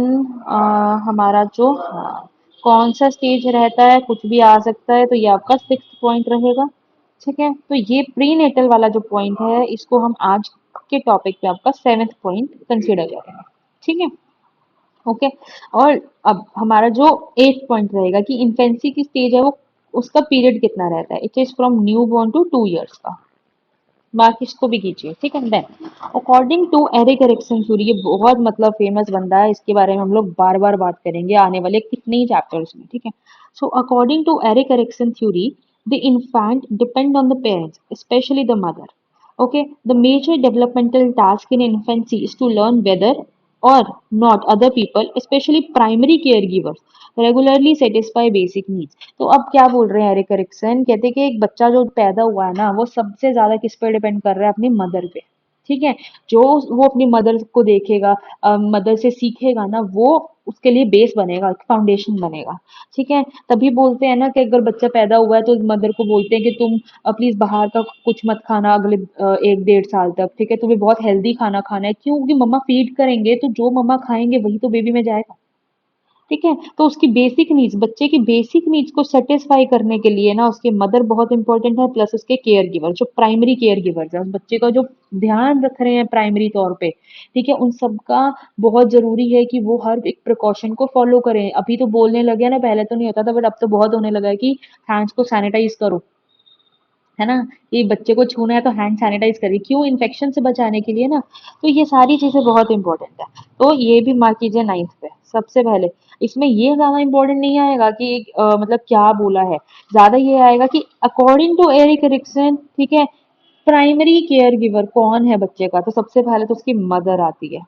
[SPEAKER 1] हमारा जो कौन सा स्टेज रहता है कुछ भी आ सकता है, तो ये आपका सिक्स पॉइंट रहेगा. ठीक है, तो ये प्री नेटल वाला जो पॉइंट है इसको हम आज के टॉपिक पे आपका 7th पॉइंट कंसिडर करेंगे। ठीक है, ओके। और अब हमारा जो 8th पॉइंट रहेगा कि इन्फेंसी की स्टेज है वो उसका पीरियड कितना रहता है, it is from newborn to 2 years का। मार्क इसको भी कीजिए। ठीक है, then according to Erik Erikson theory, ये बहुत मतलब फेमस बंदा है, इसके बारे में हम लोग बार बार बात करेंगे आने वाले कितने ही चैप्टर्स में। ठीक है, so according to Erik Erikson theory, the infant depend on the parents, especially the mother. Okay, the major developmental task in infancy is to learn whether or not other people, especially primary caregivers, regularly satisfy basic needs. तो अब क्या बोल रहे हैं एरिक एरिक्सन, कहते हैं कि एक बच्चा जो पैदा हुआ है ना वो सबसे ज्यादा किस पे डिपेंड कर रहा है, अपनी मदर पे। ठीक है, जो वो अपनी मदर को देखेगा, मदर से सीखेगा ना, वो उसके लिए बेस बनेगा, फाउंडेशन बनेगा। ठीक है, तभी बोलते हैं ना कि अगर बच्चा पैदा हुआ है तो मदर को बोलते हैं कि तुम प्लीज बाहर का कुछ मत खाना अगले 1 डेढ़ साल तक। ठीक है, तुम्हें बहुत हेल्दी खाना खाना है, क्यों? क्योंकि मम्मा फीड करेंगे तो जो मम्मा खाएंगे वही तो बेबी में जाएगा। ठीक है, तो उसकी बेसिक नीड्स, बच्चे की बेसिक नीड्स को सेटिस्फाई करने के लिए ना उसके मदर बहुत इंपॉर्टेंट है, प्लस उसके केयर गिवर, जो प्राइमरी केयर गिवर्स है उस बच्चे का जो ध्यान रख रहे हैं प्राइमरी तौर पे। ठीक है, उन सबका बहुत जरूरी है कि वो हर एक प्रिकॉशन को फॉलो करें। अभी तो बोलने लगे हैं ना, पहले तो नहीं होता था बट अब तो बहुत होने लगा है कि हैंड्स को सैनिटाइज करो, है ना, ये बच्चे को छूना है तो हैंड सैनिटाइज करिए, क्यों? इन्फेक्शन से बचाने के लिए ना। तो ये सारी चीजें बहुत इंपॉर्टेंट है, तो ये भी मार्क कीजिए 9th पे सबसे पहले। इसमें ये ज्यादा इंपॉर्टेंट नहीं आएगा कि मतलब क्या बोला है, ज्यादा ये आएगा कि अकॉर्डिंग टू एरिक एरिक्सन, ठीक है, प्राइमरी केयर गिवर कौन है बच्चे का, तो सबसे पहले तो उसकी मदर आती है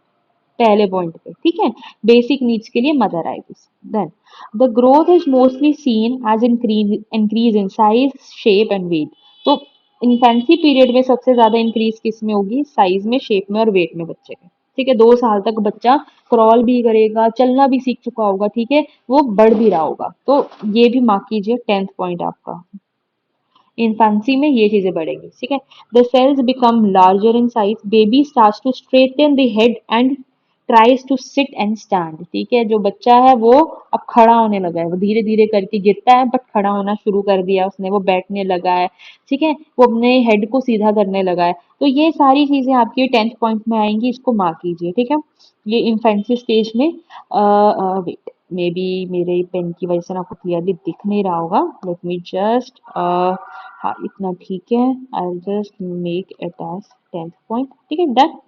[SPEAKER 1] पहले पॉइंट पे। ठीक है, बेसिक नीड्स के लिए मदर आएगी। Then the growth is mostly seen as increase in size, shape and weight. तो इन्फेंसी पीरियड में सबसे ज्यादा इंक्रीज किस में होगी? साइज में, शेप में और वेट में बच्चे के। ठीक है, 2 साल तक बच्चा क्रॉल भी करेगा, चलना भी सीख चुका होगा। ठीक है, वो बढ़ भी रहा होगा, तो ये भी मार्क कीजिए 10th पॉइंट आपका। इन्फेंसी में ये चीजें बढ़ेंगी। ठीक है, the cells become larger in size, baby starts to straighten the head and tries to sit and stand. ठीक है, जो बच्चा है वो अब खड़ा होने लगा है, वो धीरे धीरे करके गिरता है बट खड़ा होना शुरू कर दिया उसने, वो बैठने लगा है। ठीक है, वो अपने हेड को सीधा करने लगा है। तो ये सारी चीजें आपकी 10th पॉइंट में आएंगी, इसको मार्क कीजिए। ठीक है, ये इन्फेंसी स्टेज में वेट, मे बी मेरे पेन की वजह से ना आपको क्लियरली दिख नहीं रहा होगा, लेट मी जस्ट, हाँ इतना ठीक है, I will just make it as 10th point. ठीक है, done.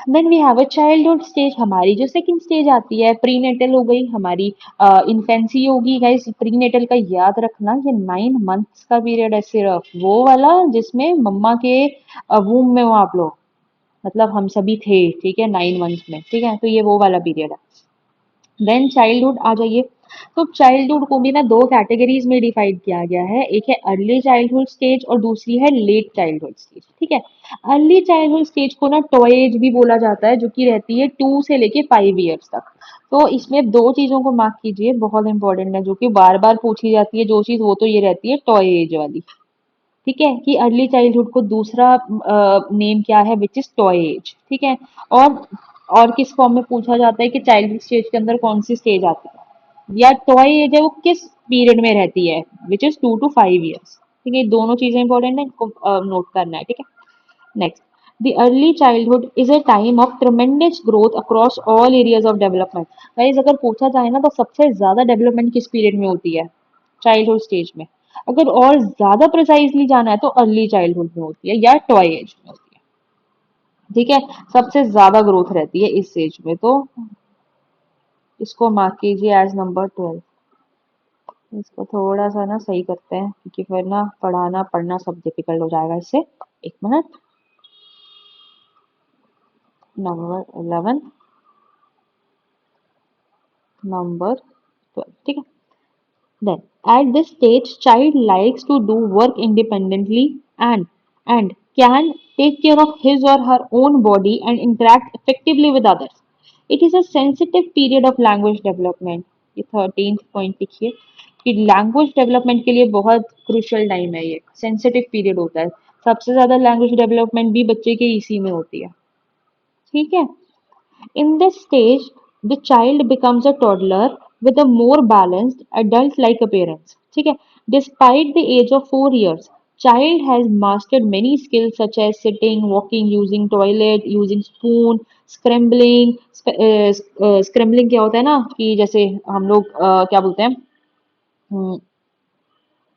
[SPEAKER 1] Then we have a childhood stage, हमारी जो सेकंड स्टेज आती है, प्रीनेटल हो गई हमारी, इन्फेंसी होगी। गाइस प्रीनेटल का याद रखना, ये 9 months का पीरियड है सिर्फ, वो वाला जिसमें मम्मा के वूम में हो आप लोग, मतलब हम सभी थे। ठीक है, 9 months में। ठीक है, तो ये वो वाला पीरियड है। देन चाइल्डहुड आ जाइए। तो चाइल्डहुड को भी ना दो कैटेगरीज में डिवाइड किया गया है, एक है अर्ली चाइल्डहुड स्टेज और दूसरी है लेट चाइल्डहुड स्टेज। ठीक है, अर्ली चाइल्डहुड स्टेज को ना टॉय एज भी बोला जाता है, जो कि रहती है 2 से लेके 5 years तक। तो इसमें दो चीजों को मार्क कीजिए, बहुत इंपॉर्टेंट है, जो कि बार बार पूछी जाती है जो चीज, वो तो ये रहती है टॉय एज वाली। ठीक है, कि अर्ली चाइल्डहुड को दूसरा नेम क्या है, विच इज टॉय एज। ठीक है, और किस फॉर्म में पूछा जाता है कि चाइल्डहुड स्टेज के अंदर कौन सी स्टेज आती है, या टॉय एज है वो किस पीरियड में रहती है, विच इज 2 to 5 years। ठीक है, ये दोनों चीजें इंपॉर्टेंट है, इनको नोट करना है। ठीक है, next, the early childhood is a time of tremendous growth across all areas of development। Guys अगर पूछा जाए ना तो सबसे ज्यादा डेवलपमेंट किस पीरियड में होती है? चाइल्डहुड स्टेज में। अगर और ज्यादा प्रिसाइजली जाना है तो अर्ली चाइल्डहुड में होती है या टॉय एज में होती है। ठीक है, सबसे ज्यादा ग्रोथ रहती है इस एज में, तो इसको मार्क कीजिए एज नंबर 12। इसको थोड़ा सा ना सही करते हैं, क्योंकि फिर ना पढ़ाना पढ़ना सब डिफिकल्ट हो जाएगा इससे। एक मिनट, नंबर 11, नंबर 12। ठीक है, then at this stage child likes to do work independently and can take care of his or her own body and interact effectively with others। It is a sensitive period of language development। ये 13th पॉइंट लिखिए कि लैंग्वेज डेवलपमेंट के लिए बहुत क्रूशियल टाइम है, ये सेंसिटिव पीरियड होता है। सबसे ज्यादा लैंग्वेज डेवलपमेंट भी बच्चे के इसी में होती है। ठीक है, in this stage, the child becomes a toddler with a more balanced, adult-like appearance। ठीक है, despite the age of 4 years, Child has mastered many skills such as sitting, walking, using toilet, using spoon, scrambling. Scrambling क्या होता है ना कि जैसे हम लोग क्या बोलते हैं, हम्म,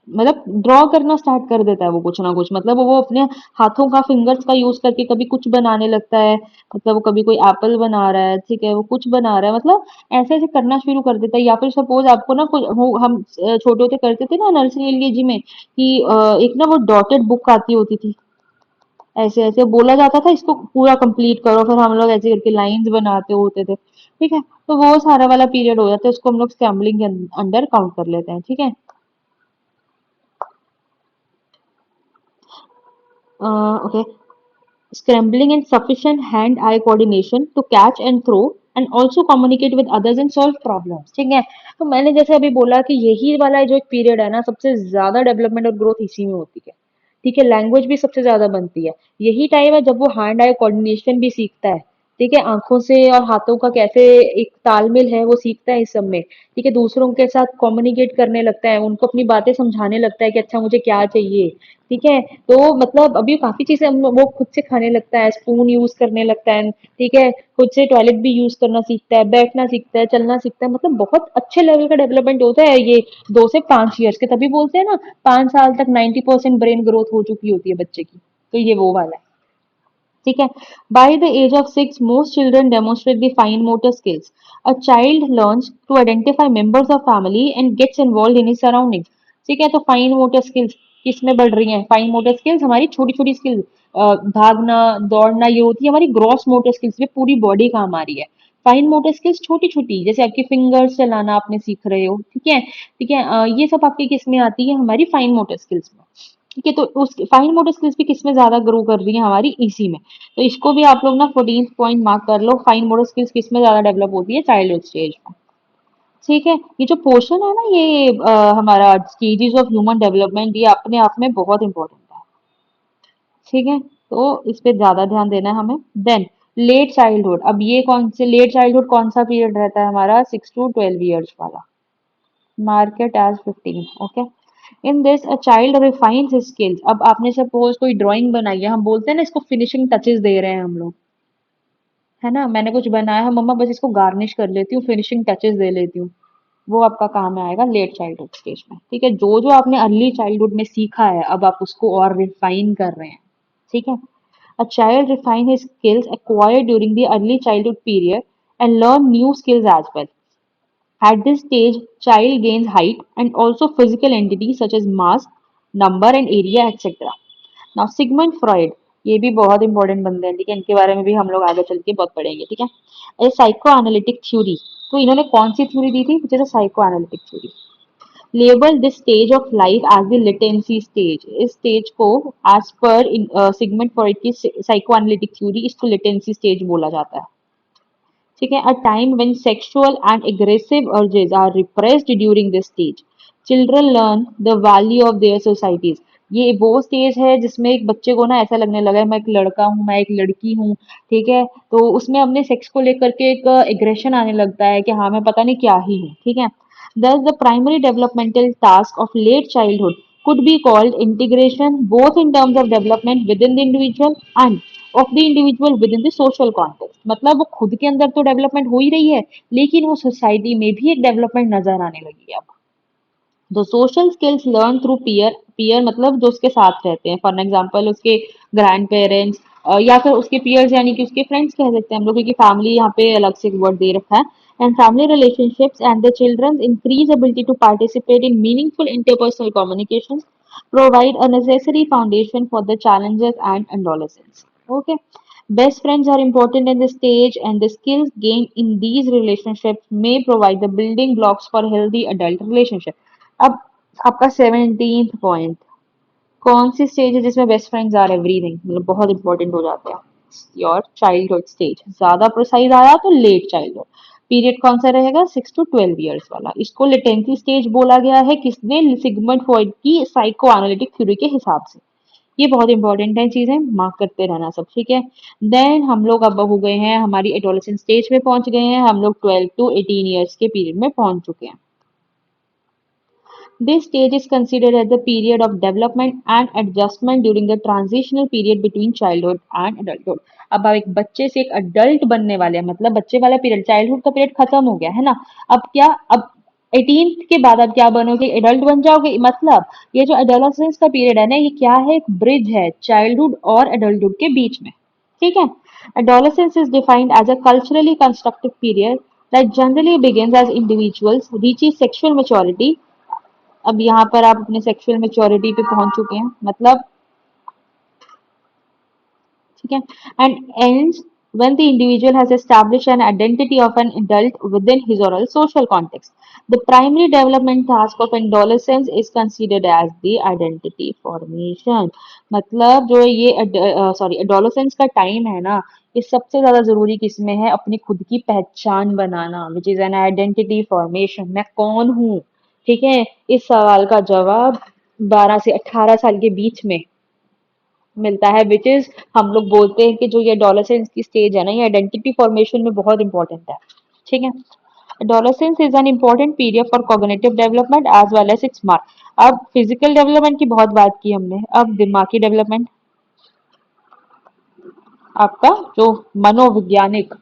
[SPEAKER 1] मतलब ड्रॉ करना स्टार्ट कर देता है वो कुछ ना कुछ, मतलब वो अपने हाथों का फिंगर्स का यूज करके कभी कुछ बनाने लगता है, मतलब वो कभी कोई एप्पल बना रहा है, ठीक है, वो कुछ बना रहा है, मतलब ऐसे ऐसे करना शुरू कर देता है। या फिर सपोज आपको ना कुछ हम छोटे होते करते थे ना नर्सरी एलकेजी में कि एक ना वो डॉटेड बुक आती होती थी, ऐसे ऐसे बोला जाता था इसको पूरा कंप्लीट करो, फिर हम लोग ऐसे करके लाइंस बनाते होते थे, ठीक है, तो वो सारा वाला पीरियड हो जाता है, उसको हम लोग स्क्रैम्बलिंग के अंडर काउंट कर लेते हैं, ठीक है। Okay, scrambling and sufficient hand-eye coordination to catch and throw and also communicate with others and solve problems, ठीक है। तो मैंने जैसे अभी बोला कि यही वाला जो एक पीरियड है ना, सबसे ज्यादा डेवलपमेंट और ग्रोथ इसी में होती है, ठीक है, लैंग्वेज भी सबसे ज्यादा बनती है। यही टाइम है जब वो हैंड आई कोऑर्डिनेशन भी सीखता है, ठीक है, आंखों से और हाथों का कैसे एक तालमेल है वो सीखता है इस सब में, ठीक है, दूसरों के साथ कम्युनिकेट करने लगता है, उनको अपनी बातें समझाने लगता है कि अच्छा मुझे क्या चाहिए, ठीक है। तो मतलब अभी काफी चीजें वो खुद से खाने लगता है, स्पून यूज करने लगता है, ठीक है, खुद से टॉयलेट भी यूज करना सीखता है, बैठना सीखता है, चलना सीखता है, मतलब बहुत अच्छे लेवल का डेवलपमेंट होता है ये 2 से 5 ईयर्स के, तभी बोलते हैं ना 5 साल तक 90% ब्रेन ग्रोथ हो चुकी होती है बच्चे की, तो ये वो वाला है, ठीक है। By the age of 6 most children demonstrate the fine motor skills. A child learns to identify members of family and gets involve in his surroundings, ठीक है। तो फाइन मोटर स्किल्स किसमें बढ़ रही हैं? फाइन मोटर स्किल्स हमारी छोटी छोटी स्किल्स, भागना, दौड़ना, ये होती है हमारी ग्रॉस मोटर स्किल्स में, पूरी बॉडी काम आ रही है। फाइन मोटर स्किल्स छोटी छोटी, जैसे आपकी फिंगर्स चलाना आपने सीख रहे हो, ठीक है, ठीक है, ये सब आपकी किस में आती है? हमारी फाइन मोटर स्किल्स में, ठीक है। तो उस फाइन मोटर स्किल्स भी किसमें ज्यादा ग्रो कर रही है? हमारी इसी में। तो इसको भी आप लोग ना 14th पॉइंट मार्क कर लो, फाइन मोटर स्किल्स किसमें ज्यादा डेवलप होती है? चाइल्डहुड स्टेज में, ठीक है। ये जो पोर्शन है ना, ये हमारा स्टेजेस ऑफ ह्यूमन डेवलपमेंट, ये अपने आप में बहुत इंपॉर्टेंट है, ठीक है। तो इस पे ज्यादा ध्यान देना है हमें। देन लेट चाइल्डहुड, अब ये कौन से लेट चाइल्डहुड कौन सा पीरियड रहता है हमारा? 6 to 12 ईयर्स वाला, market as 15, okay. In this a child refines his skills. अब आपने सपोज कोई ड्राइंग बनाई है, हम बोलते हैं ना इसको फिनिशिंग टचेस दे रहे हैं हम लोग, है ना, मैंने कुछ बनाया है मम्मा, बस इसको गार्निश कर लेती हूँ, फिनिशिंग टचेस दे लेती हूँ, वो आपका काम में आएगा लेट चाइल्डहुड स्टेज में, ठीक है। जो जो आपने अर्ली चाइल्डहुड में सीखा है, अब आप उसको और रिफाइन कर रहे हैं, ठीक है। A child refine his skills acquired during the early childhood period and learn new skills as well. At this stage, child gains height and also physical entities such as mass, number and area etc. Now Sigmund Freud, ये भी बहुत इंपॉर्टेंट बंदे हैं, ठीक है, इनके बारे में भी हम लोग आगे चल के बहुत पढ़ेंगे, ठीक है। ये साइको एनालिटिक थ्योरी, तो इन्होंने कौन सी थ्योरी दी थी? जैसे psychoanalytic theory label this stage of life as the latency stage. इस स्टेज को एज पर सिगमंड फ्रॉइड की साइको एनालिटिक थ्योरी इसको लिटेंसी स्टेज बोला जाता है, ठीक है। A time when sexual and aggressive urges are repressed during this stage, children learn the value of their societies. ये वो स्टेज है जिसमें एक बच्चे को ना ऐसा लगने लगा है मैं एक लड़का हूँ, मैं एक लड़की हूँ, ठीक है, तो उसमें अपने सेक्स को लेकर के एक एग्रेशन आने लगता है कि हाँ मैं पता नहीं क्या ही हूँ, ठीक है। Thus, the primary developmental task of late childhood could be called integration, both in terms of development within the individual and of the individual within the social context। मतलब वो खुद के अंदर तो डेवलपमेंट हो ही रही है, लेकिन वो सोसाइटी में भी एक डेवलपमेंट नजर आने लगी है अब। The social skills learn through peer, peer मतलब जो उसके साथ रहते हैं, फॉर एग्जाम्पल उसके ग्रैंड पेरेंट्स, या फिर उसके पीयर्स यानी कि उसके फ्रेंड्स कह सकते हैं हम लोग, क्योंकि फैमिली यहाँ पे अलग से एक वर्ड दे रखा है। And family relationships and the children's increase ability to participate in meaningful interpersonal communication provide a necessary foundation for the challenges and adolescence, okay। Best friends are important in this stage and the skills gained in these relationships may provide the building blocks for healthy adult relationship। अब आपका 17th पॉइंट, कौन सी स्टेज है जिसमें बेस्ट फ्रेंड्स आर एवरीथिंग, मतलब बहुत इंपॉर्टेंट हो जाते हैं? योर चाइल्डहुड स्टेज, ज्यादा प्रोसाइज आया तो लेट चाइल्डहुड पीरियड कौन सा रहेगा? 6 to 12 ईयर्स वाला। इसको लेटेंसी स्टेज बोला गया है किसने? सिगमंड फ्रॉइड की साइको एनालिटिक थ्योरी के हिसाब से। ये बहुत इंपॉर्टेंट है, चीजें मार्क करते रहना सब, ठीक है। देन हम लोग अब हो गए हैं हमारी एडोलेसेंट स्टेज में पहुंच गए हैं, हम लोग 12 to 18 ईयर्स के पीरियड में पहुंच चुके हैं। This stage is considered as the period of development and adjustment during the transitional period between childhood and adulthood. अब आप एक बच्चे से एक अडल्ट बनने वाले हैं, मतलब बच्चे वाला पीरियड, चाइल्डहुड का पीरियड खत्म हो गया है ना। अब क्या, अब 18th के बाद आप क्या बनोगे, एडल्ट बन जाओगे। मतलब ये जो एडोलसेंस का पीरियड है ना, ये क्या है, एक ब्रिज है चाइल्डहुड और एडल्टहुड के बीच में। ठीक है। Adolescence is defined as a culturally constructed period that generally begins as individuals reaches sexual maturity। अब यहाँ पर आप अपने सेक्सुअल मेच्योरिटी पे पहुंच चुके हैं, मतलब ठीक है, and ends when the individual has established an identity of an adult within his or her social context. The primary development task of adolescence is considered as the identity formation। मतलब जो ये सॉरी एडोलेसेंस का टाइम है ना, ये सबसे ज्यादा जरूरी किसमें है, अपनी खुद की पहचान बनाना, which is an identity formation. मैं कौन हूँ। ठीक है। इस सवाल का जवाब 12 से 18 साल के बीच में मिलता है, विच इज हम लोग बोलते हैं कि जो ये एडोलेसेंस की स्टेज है ना, ये आइडेंटिटी फॉर्मेशन में बहुत इंपॉर्टेंट है। ठीक है। Adolescence is an important period for cognitive development as well as it's mark. अब फिजिकल डेवलपमेंट की बहुत बात की हमने, अब दिमागी डेवलपमेंट, आपका जो मनोवैज्ञानिक,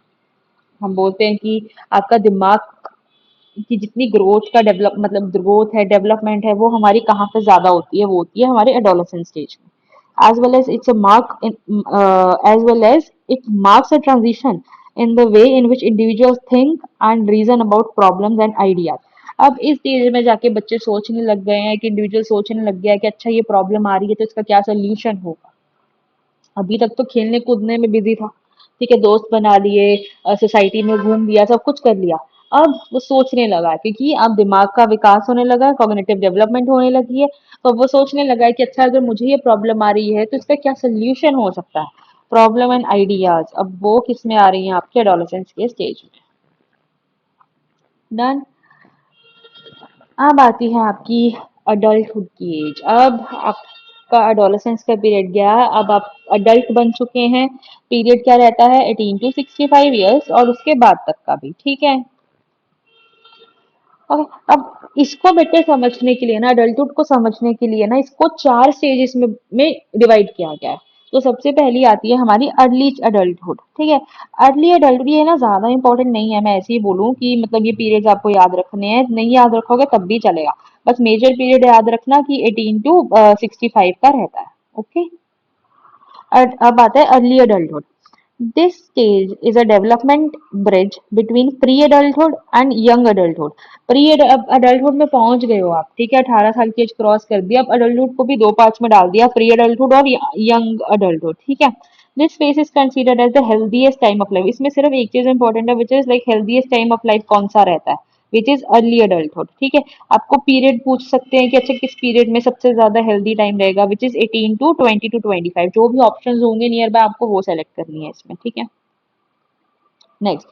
[SPEAKER 1] हम बोलते हैं कि आपका दिमाग की जितनी ग्रोथ का डेवलप मतलब ग्रोथ है, डेवलपमेंट है, वो हमारी कहाँ पे ज्यादा होती है, वो होती है हमारे एडोलेसेंस स्टेज में। as well as it's a mark in, as well as it marks a transition in the way in which individuals think and reason about problems and ideas। अब इस स्टेज में जाके बच्चे सोचने लग गए हैं, कि इंडिविजुअल सोचने लग गया है कि अच्छा ये प्रॉब्लम आ रही है तो इसका क्या सोल्यूशन होगा। अभी तक तो खेलने कूदने में बिजी था, ठीक है, दोस्त बना लिए, सोसाइटी में घूम लिया, सब कुछ कर लिया। अब वो सोचने लगा है, क्योंकि अब दिमाग का विकास होने लगा है, कॉग्निटिव डेवलपमेंट होने लगी है, तो अब वो सोचने लगा है कि अच्छा अगर मुझे ये प्रॉब्लम आ रही है तो इसका क्या सोल्यूशन हो सकता है। प्रॉब्लम एंड आइडियाज, अब वो किस में आ रही हैं, आपके एडोलेसेंस के स्टेज में। डन। अब आती है आपकी अडल्टहुड की एज। अब आपका एडोलेसेंस का पीरियड गया, अब आप अडल्ट बन चुके हैं। पीरियड क्या रहता है, 18 to 65 ईयर्स, और उसके बाद तक का भी। ठीक है। ओके, अब इसको बेटर समझने के लिए ना, अडल्टहुड को समझने के लिए ना, इसको 4 स्टेजेस में डिवाइड किया गया है। तो सबसे पहली आती है हमारी अर्ली अडल्टहुड। ठीक है। अर्ली अडल्टहुड ये ना ज्यादा इंपॉर्टेंट नहीं है, मैं ऐसे ही बोलूँ कि मतलब ये पीरियड्स आपको याद रखने हैं, नहीं याद रखोगे तब भी चलेगा। बस मेजर पीरियड याद रखना कि 18 to 65 का रहता है। ओके। अब आता है early adulthood. This stage is a development bridge between pre adulthood and young adulthood. Pre adulthood में पहुंच गए हो आप, ठीक है, 18 साल की एज क्रॉस कर दिया, अब अडल्टहुड को भी दो पार्ट्स में डाल दिया, प्री अडल्टहुड और यंग अडल्टहुड। ठीक है। This phase is considered as the healthiest time of life. इसमें सिर्फ एक चीज इंपॉर्टेंट है, which is like healthiest time of life कौन सा रहता है, विच इज अर्ली अडल्टहुड। ठीक है। आपको पीरियड पूछ सकते हैं कि अच्छा किस पीरियड में सबसे ज्यादा हेल्दी टाइम रहेगा, विच इज 18 to 20 to 25। जो भी ऑप्शंस होंगे नियर बाय आपको वो सेलेक्ट करनी है इसमें। ठीक है। नेक्स्ट,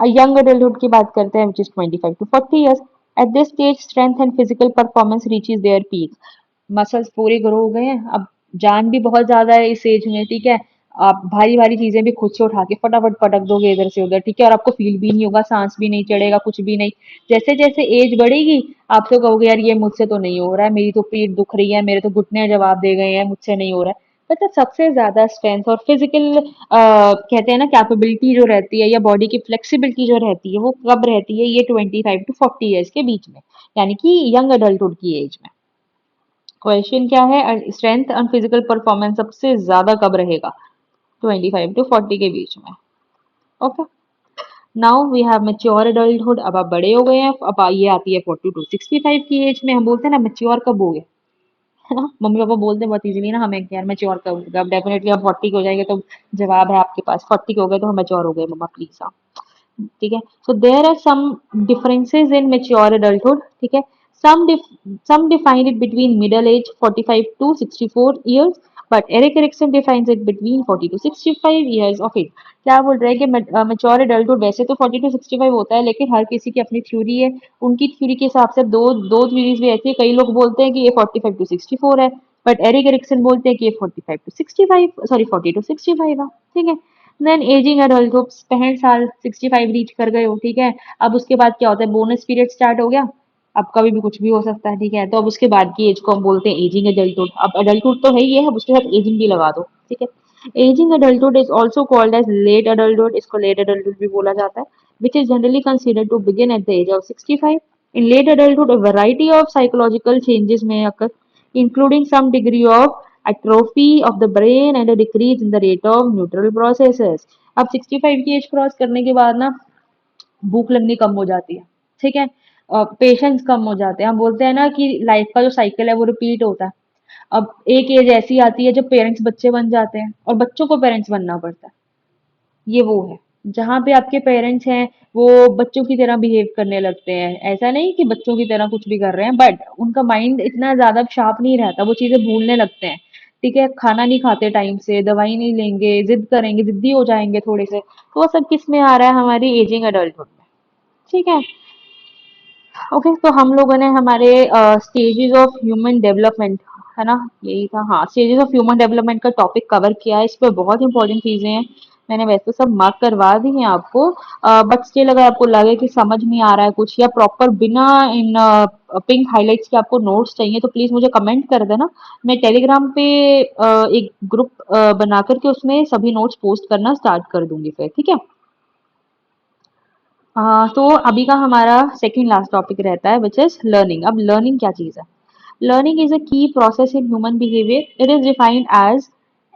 [SPEAKER 1] यंग अडल्टहुड की बात करते हैं, which is 25 to 40 years. At this stage strength and physical performance reaches there peak. Muscles पूरे ग्रो हो गए हैं, अब जान भी बहुत ज्यादा है इस एज में। ठीक है। आप भारी भारी चीजें भी खुद से उठा के फटाफट पटक दोगे इधर से उधर। ठीक है। और आपको फील भी नहीं होगा, सांस भी नहीं चढ़ेगा, कुछ भी नहीं। जैसे जैसे एज बढ़ेगी, आप तो कहोगे यार ये मुझसे तो नहीं हो रहा है, मेरी तो पीठ दुख रही है, मेरे तो घुटने जवाब दे गए हैं, मुझसे नहीं हो रहा है। मतलब सबसे ज्यादा स्ट्रेंथ और फिजिकल कहते हैं ना कैपेबिलिटी जो रहती है, या बॉडी की फ्लेक्सिबिलिटी जो रहती है, वो कब रहती है, ये 25 to 40 ईयर्स के बीच में, यानी कि यंग अडल्टहुड की एज में। क्वेश्चन क्या है, स्ट्रेंथ एंड फिजिकल परफॉर्मेंस सबसे ज्यादा कब रहेगा, 25 to 40 के बीच में। Okay. Now we have mature adulthood. अब आप बड़े हो गए हैं, अब ये आती है 40 to 65 की एज में। हम बोलते हैं ना मेच्योर कब हो गए, है ना, मम्मी पापा बोलते हैं बहुत इजीली ना हमें कि यार मेच्योर कब हो गए। अब डेफिनेटली आप 40 के हो जाएंगे तो जवाब है आपके पास, 40 के हो गए तो हम मेच्योर हो गए मम्मा प्लीज। ठीक है। So there are some differences in mature adulthood. ठीक है। some def, some define it between middle age 45 to 64 years, but Eric Erikson defines it between 40 to 65 years of age। क्या बोल रहे हैं कि मेच्योर एडल्टहुड वैसे तो 40 to 65 होता है, लेकिन हर किसी की अपनी थ्योरी है। उनकी थ्योरी के हिसाब से दो दो थ्योरीज भी ऐसी है, कई लोग बोलते हैं कि ये 45 to 64 है, बट एरिक एरिक्सन बोलते हैं कि ये 45 to 65, सॉरी 40 to 65 है। ठीक है। देन एजिंग एडल्ट, 65 साल 65 रीच कर गए हो। ठीक है। अब उसके बाद क्या होता है, बोनस पीरियड स्टार्ट हो गया। अब कभी भी कुछ भी हो सकता है, ठीक है। तो अब उसके बाद की एज को हम बोलते हैं एजिंग एडल्टहुड। अब एडल्टहुड तो है ही है, अब उसके साथ एजिंग भी लगा दो, ठीक है। Ageing adulthood is also called as late adulthood, इसको लेट एडल्टहुड भी बोला जाता है, which is generally considered to begin at the age of 65. In late adulthood, a variety of psychological changes may occur, including some degree of atrophy of the brain and a decrease in the rate of neural processes. अब 65 की एज क्रॉस करने के बाद ना भूख लगनी कम हो जाती है, ठीक है। पेशेंस कम हो जाते हैं। हम बोलते हैं ना कि लाइफ का जो साइकिल है वो रिपीट होता है। अब एक एज ऐसी आती है जब पेरेंट्स बच्चे बन जाते हैं और बच्चों को पेरेंट्स बनना पड़ता है। ये वो है जहाँ पे आपके पेरेंट्स हैं, वो बच्चों की तरह बिहेव करने लगते हैं। ऐसा नहीं कि बच्चों की तरह कुछ भी कर रहे हैं, बट उनका माइंड इतना ज्यादा शार्प नहीं रहता, वो चीजें भूलने लगते हैं, ठीक है। खाना नहीं खाते टाइम से, दवाई नहीं लेंगे, जिद करेंगे, जिद्दी हो जाएंगे थोड़े से। तो वो सब किस में आ रहा है? हमारी एजिंग एडल्टहुड में, ठीक है। ओके, तो हम लोगों ने हमारे स्टेजेस ऑफ ह्यूमन डेवलपमेंट, है ना, यही था, हाँ, स्टेजेस ऑफ ह्यूमन डेवलपमेंट का टॉपिक कवर किया है। इस पे बहुत इंपॉर्टेंट चीजें हैं, मैंने वैसे सब मार्क करवा दी हैं आपको। बट स्टिल अगर आपको लगे कि समझ नहीं आ रहा है कुछ, या प्रॉपर बिना इन पिंक हाइलाइट्स के आपको नोट्स चाहिए, तो प्लीज मुझे कमेंट कर देना। मैं टेलीग्राम पे एक ग्रुप बना करके उसमें सभी नोट्स पोस्ट करना स्टार्ट कर दूंगी फिर, ठीक है। तो अभी का हमारा सेकंड लास्ट टॉपिक रहता है विच इज लर्निंग। अब लर्निंग क्या चीज है? Learning is a key process in human behaviour. It is defined as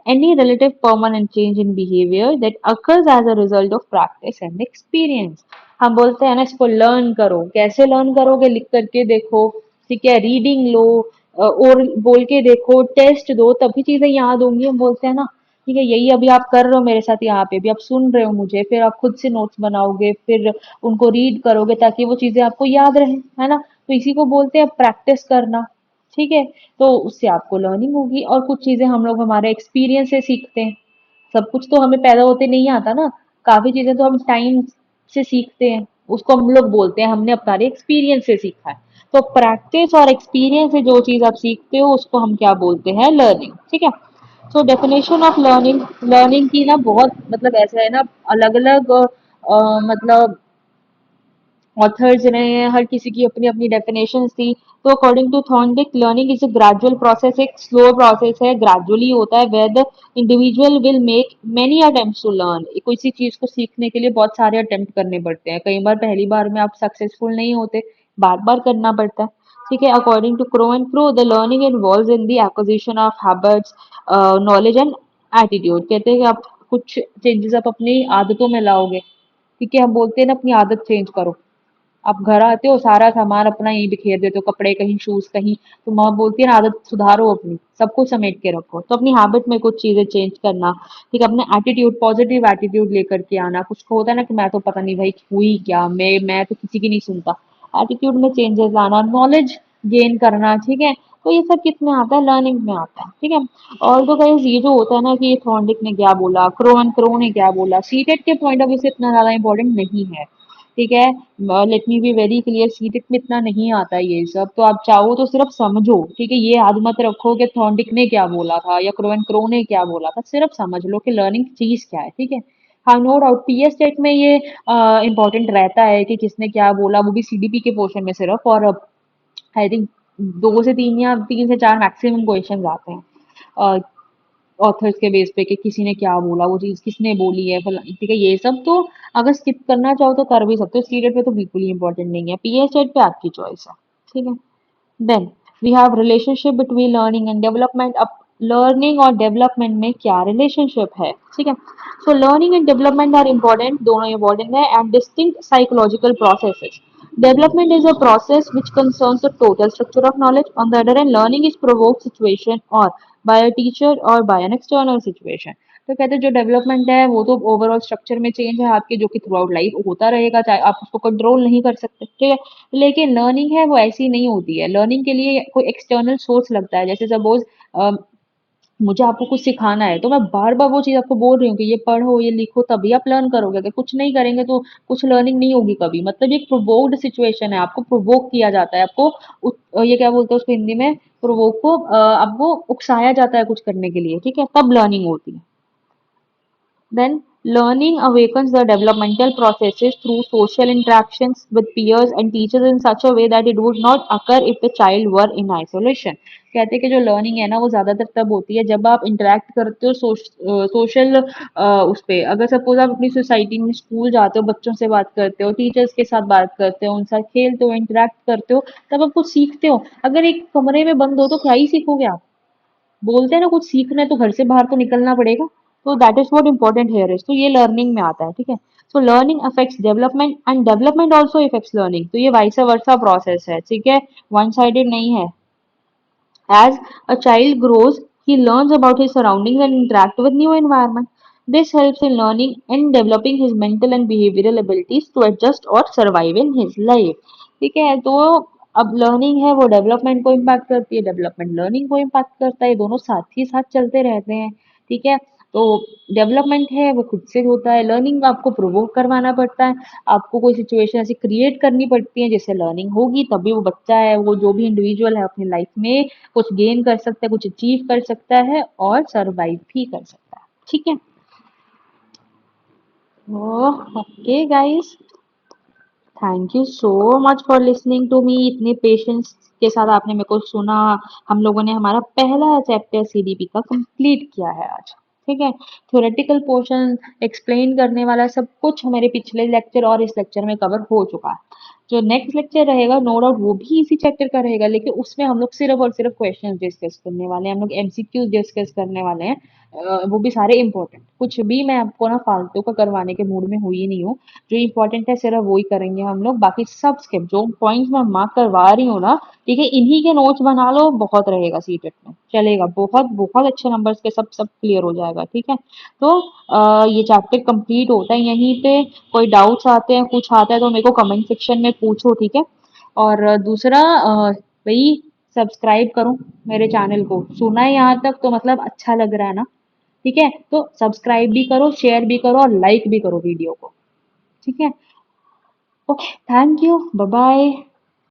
[SPEAKER 1] any relative permanent change in behavior that occurs as a result of practice and experience. हम बोलते हैं ना इसको लर्न करो। कैसे लर्न करोगे? लिख करके देखो, ठीक है, रीडिंग लो, और बोल के देखो, टेस्ट दो, तभी चीजें याद होंगी। हम बोलते हैं ना, ठीक है, यही अभी आप कर रहे हो मेरे साथ यहाँ पे भी, आप सुन रहे हो मुझे, फिर आप खुद से नोट्स बनाओगे, फिर उनको रीड करोगे ताकि वो चीजें आपको याद रहे, है ना। तो इसी को बोलते हैं प्रैक्टिस करना, ठीक है। तो उससे आपको लर्निंग होगी। और कुछ चीजें हम लोग हमारे एक्सपीरियंस से सीखते हैं। सब कुछ तो हमें पैदा होते नहीं आता ना, काफी चीजें तो हम टाइम से सीखते हैं, उसको हम लोग बोलते हैं हमने अपना एक्सपीरियंस से सीखा है। तो प्रैक्टिस और एक्सपीरियंस से जो चीज आप सीखते हो उसको हम क्या बोलते हैं? लर्निंग, ठीक है। So definition of learning, learning की ना बहुत मतलब ऐसा है ना, अलग अलग मतलब ऑथर्स ने, हर किसी की अपनी अपनी डेफिनेशन थी। तो according to Thorndike, learning is a gradual process, एक स्लो प्रोसेस है, ग्रेजुअली होता है, where the individual will make many attempts to learn. कोई सी चीज को सीखने के लिए बहुत सारे अटेम्प्ट करने पड़ते हैं, कई बार पहली बार में आप सक्सेसफुल नहीं होते, बार बार करना पड़ता है, ठीक है। According to Crow and Crow, the learning involves in the acquisition of habits, knowledge and attitude. कहते हैं कि आप कुछ चेंजेस आप अपनी आदतों में लाओगे, ठीक है। हम बोलते हैं ना अपनी आदत चेंज करो। आप घर आते हो, सारा सामान अपना यहीं बिखेर देते हो, कपड़े कहीं, शूज कहीं। तो माँ बोलती है ना आदत सुधारो अपनी, सब कुछ समेट के रखो। तो अपनी हैबिट में कुछ चीजें चेंज करना, ठीक है। अपने एटीट्यूड, पॉजिटिव एटीट्यूड लेकर के आना। कुछ को होता है ना कि मैं तो पता नहीं भाई हुई क्या, मैं तो किसी की नहीं सुनता। एटीट्यूड में चेंजेस लाना, नॉलेज गेन करना, ठीक है। तो ये सब किस में आता है? लर्निंग में आता है, ठीक है। और तो गाइस ये जो होता है ना कि ये थॉर्नडिक ने क्या बोला, क्रो एंड क्रो ने क्या बोला, सीटेट के पॉइंट ऑफ व्यू से इतना ज्यादा इंपॉर्टेंट नहीं है, ठीक है। Let me be very clear, CTET में इतना नहीं आता ये सब। तो आप चाहो तो सिर्फ समझो, ठीक है। ये याद मत रखो कि थॉर्नडिक ने क्या बोला था या क्रो एंड क्रो ने क्या बोला था, सिर्फ समझ लो कि लर्निंग चीज क्या है, ठीक है। हाँ, नो डाउट पीएस टेट में ये इंपॉर्टेंट रहता है कि किसने क्या बोला, वो भी सीडीपी के पोर्शन में सिर्फ। और आई थिंक 2 से 3 या 3 से 4 मैक्सिमम क्वेश्चंस आते हैं ऑथर्स के बेस पे कि किसी ने क्या बोला, वो चीज किसने बोली है, ठीक है। ये सब तो अगर स्किप करना चाहो तो कर भी सकते हो, सीटेट पे तो बिल्कुल ही इंपॉर्टेंट नहीं है, पीएस टेट पे आपकी चॉइस है, ठीक है। Then we have relationship between learning and development. अब लर्निंग और डेवलपमेंट में क्या रिलेशनशिप है, ठीक है। So learning and development are important, दोनों इम्पोर्टेंट है, and distinct psychological processes. Development is a process which concerns the total structure of knowledge. On the other hand, learning is provoked situation or by a teacher or by an external situation. तो कहते हैं जो डेवलपमेंट है वो तो ओवरऑल स्ट्रक्चर में चेंज है आपके, जो कि थ्रू आउट लाइफ होता रहेगा, चाहे आप उसको कंट्रोल नहीं कर सकते, ठीक है। लेकिन लर्निंग है वो ऐसी नहीं होती है। लर्निंग के लिए कोई एक्सटर्नल सोर्स लगता है। जैसे सपोज मुझे आपको कुछ सिखाना है, तो मैं बार बार वो चीज आपको बोल रही हूँ कि ये पढ़ो, ये लिखो, तभी आप लर्न करोगे। अगर कुछ नहीं करेंगे तो कुछ लर्निंग नहीं होगी कभी। मतलब ये प्रोवोक्ड सिचुएशन है, आपको प्रोवोक किया जाता है, आपको ये क्या बोलते हैं उसको हिंदी में, प्रोवोक को आपको उकसाया जाता है कुछ करने के लिए, ठीक है, तब लर्निंग होती है। Then Learning awakens the developmental processes through social interactions with peers and teachers in such a way that it would not occur if the child were in isolation. कहते हैं कि जो लर्निंग है ना वो ज्यादातर तब होती है जब आप इंटरेक्ट करते हो सोशल उस पे। अगर सपोज आप अपनी सोसाइटी में स्कूल जाते हो, बच्चों से बात करते हो, टीचर्स के साथ बात करते हो, उनके साथ खेलते हो, इंटरेक्ट करते हो, तब आप कुछ सीखते हो। अगर एक कमरे में बंद हो तो क्या ही सीखोगे आप? बोलते हैं ना कुछ सीखना है तो घर से बाहर तो निकलना पड़ेगा। तो that is what important here is. तो ये लर्निंग में आता है, ठीक है। So learning affects development and development also effects learning. तो ये वाइस वर्सा प्रोसेस है, ठीक है, वन साइडेड नहीं है। As a child grows, he learns about his surroundings and interact with new environment. This helps in learning and developing his mental and behavioral abilities to adjust or survive in his life. ठीक है, तो अब लर्निंग है वो डेवलपमेंट को इम्पैक्ट करती है, डेवलपमेंट लर्निंग को इम्पैक्ट करता है, ये दोनों साथ ही साथ चलते रहते हैं, ठीक है। तो डेवलपमेंट है वो खुद से होता है, लर्निंग आपको प्रोवोक करवाना पड़ता है, आपको कोई सिचुएशन ऐसी क्रिएट करनी पड़ती है जिससे लर्निंग होगी, तभी वो बच्चा है, वो जो भी इंडिविजुअल है अपनी लाइफ में कुछ गेन कर सकता है, कुछ अचीव कर सकता है और सरवाइव भी कर सकता है, ठीक है। Okay guys, thank you so much for listening to me. इतने पेशेंस के साथ आपने मेरे को सुना। हम लोगों ने हमारा पहला चैप्टर सीडीपी का कंप्लीट किया है आज, ठीक है। थ्योरेटिकल पोर्शन एक्सप्लेन करने वाला सब कुछ हमारे पिछले लेक्चर और इस लेक्चर में कवर हो चुका है। जो नेक्स्ट लेक्चर रहेगा नो डाउट वो भी इसी चैप्टर का रहेगा, लेकिन उसमें हम लोग सिर्फ और सिर्फ क्वेश्चंस डिस्कस करने वाले हैं, हम लोग एमसीक्यूज डिस्कस करने वाले हैं। वो भी सारे इंपॉर्टेंट, कुछ भी मैं आपको ना फालतू का करवाने के मूड में हुई नहीं हूँ। जो इम्पोर्टेंट है सिर्फ वो ही करेंगे हम लोग, बाकी सब स्किप। जो पॉइंट्स मैं मार्क करवा रही हूँ ना, ठीक है, इन्हीं के नोट्स बना लो, बहुत रहेगा सीटेट में, चलेगा, बहुत बहुत अच्छे नंबर्स के सब सब क्लियर हो जाएगा, ठीक है। तो ये चैप्टर कंप्लीट होता है यहीं पे। कोई डाउट्स आते हैं, कुछ आता है तो मेरे को कमेंट सेक्शन में पूछो, ठीक है। और दूसरा भाई सब्सक्राइब करो मेरे चैनल को, सुना है यहाँ तक तो मतलब अच्छा लग रहा है ना, ठीक है। तो सब्सक्राइब भी करो, शेयर भी करो और लाइक भी करो वीडियो को, ठीक है। Okay, thank you, bye bye.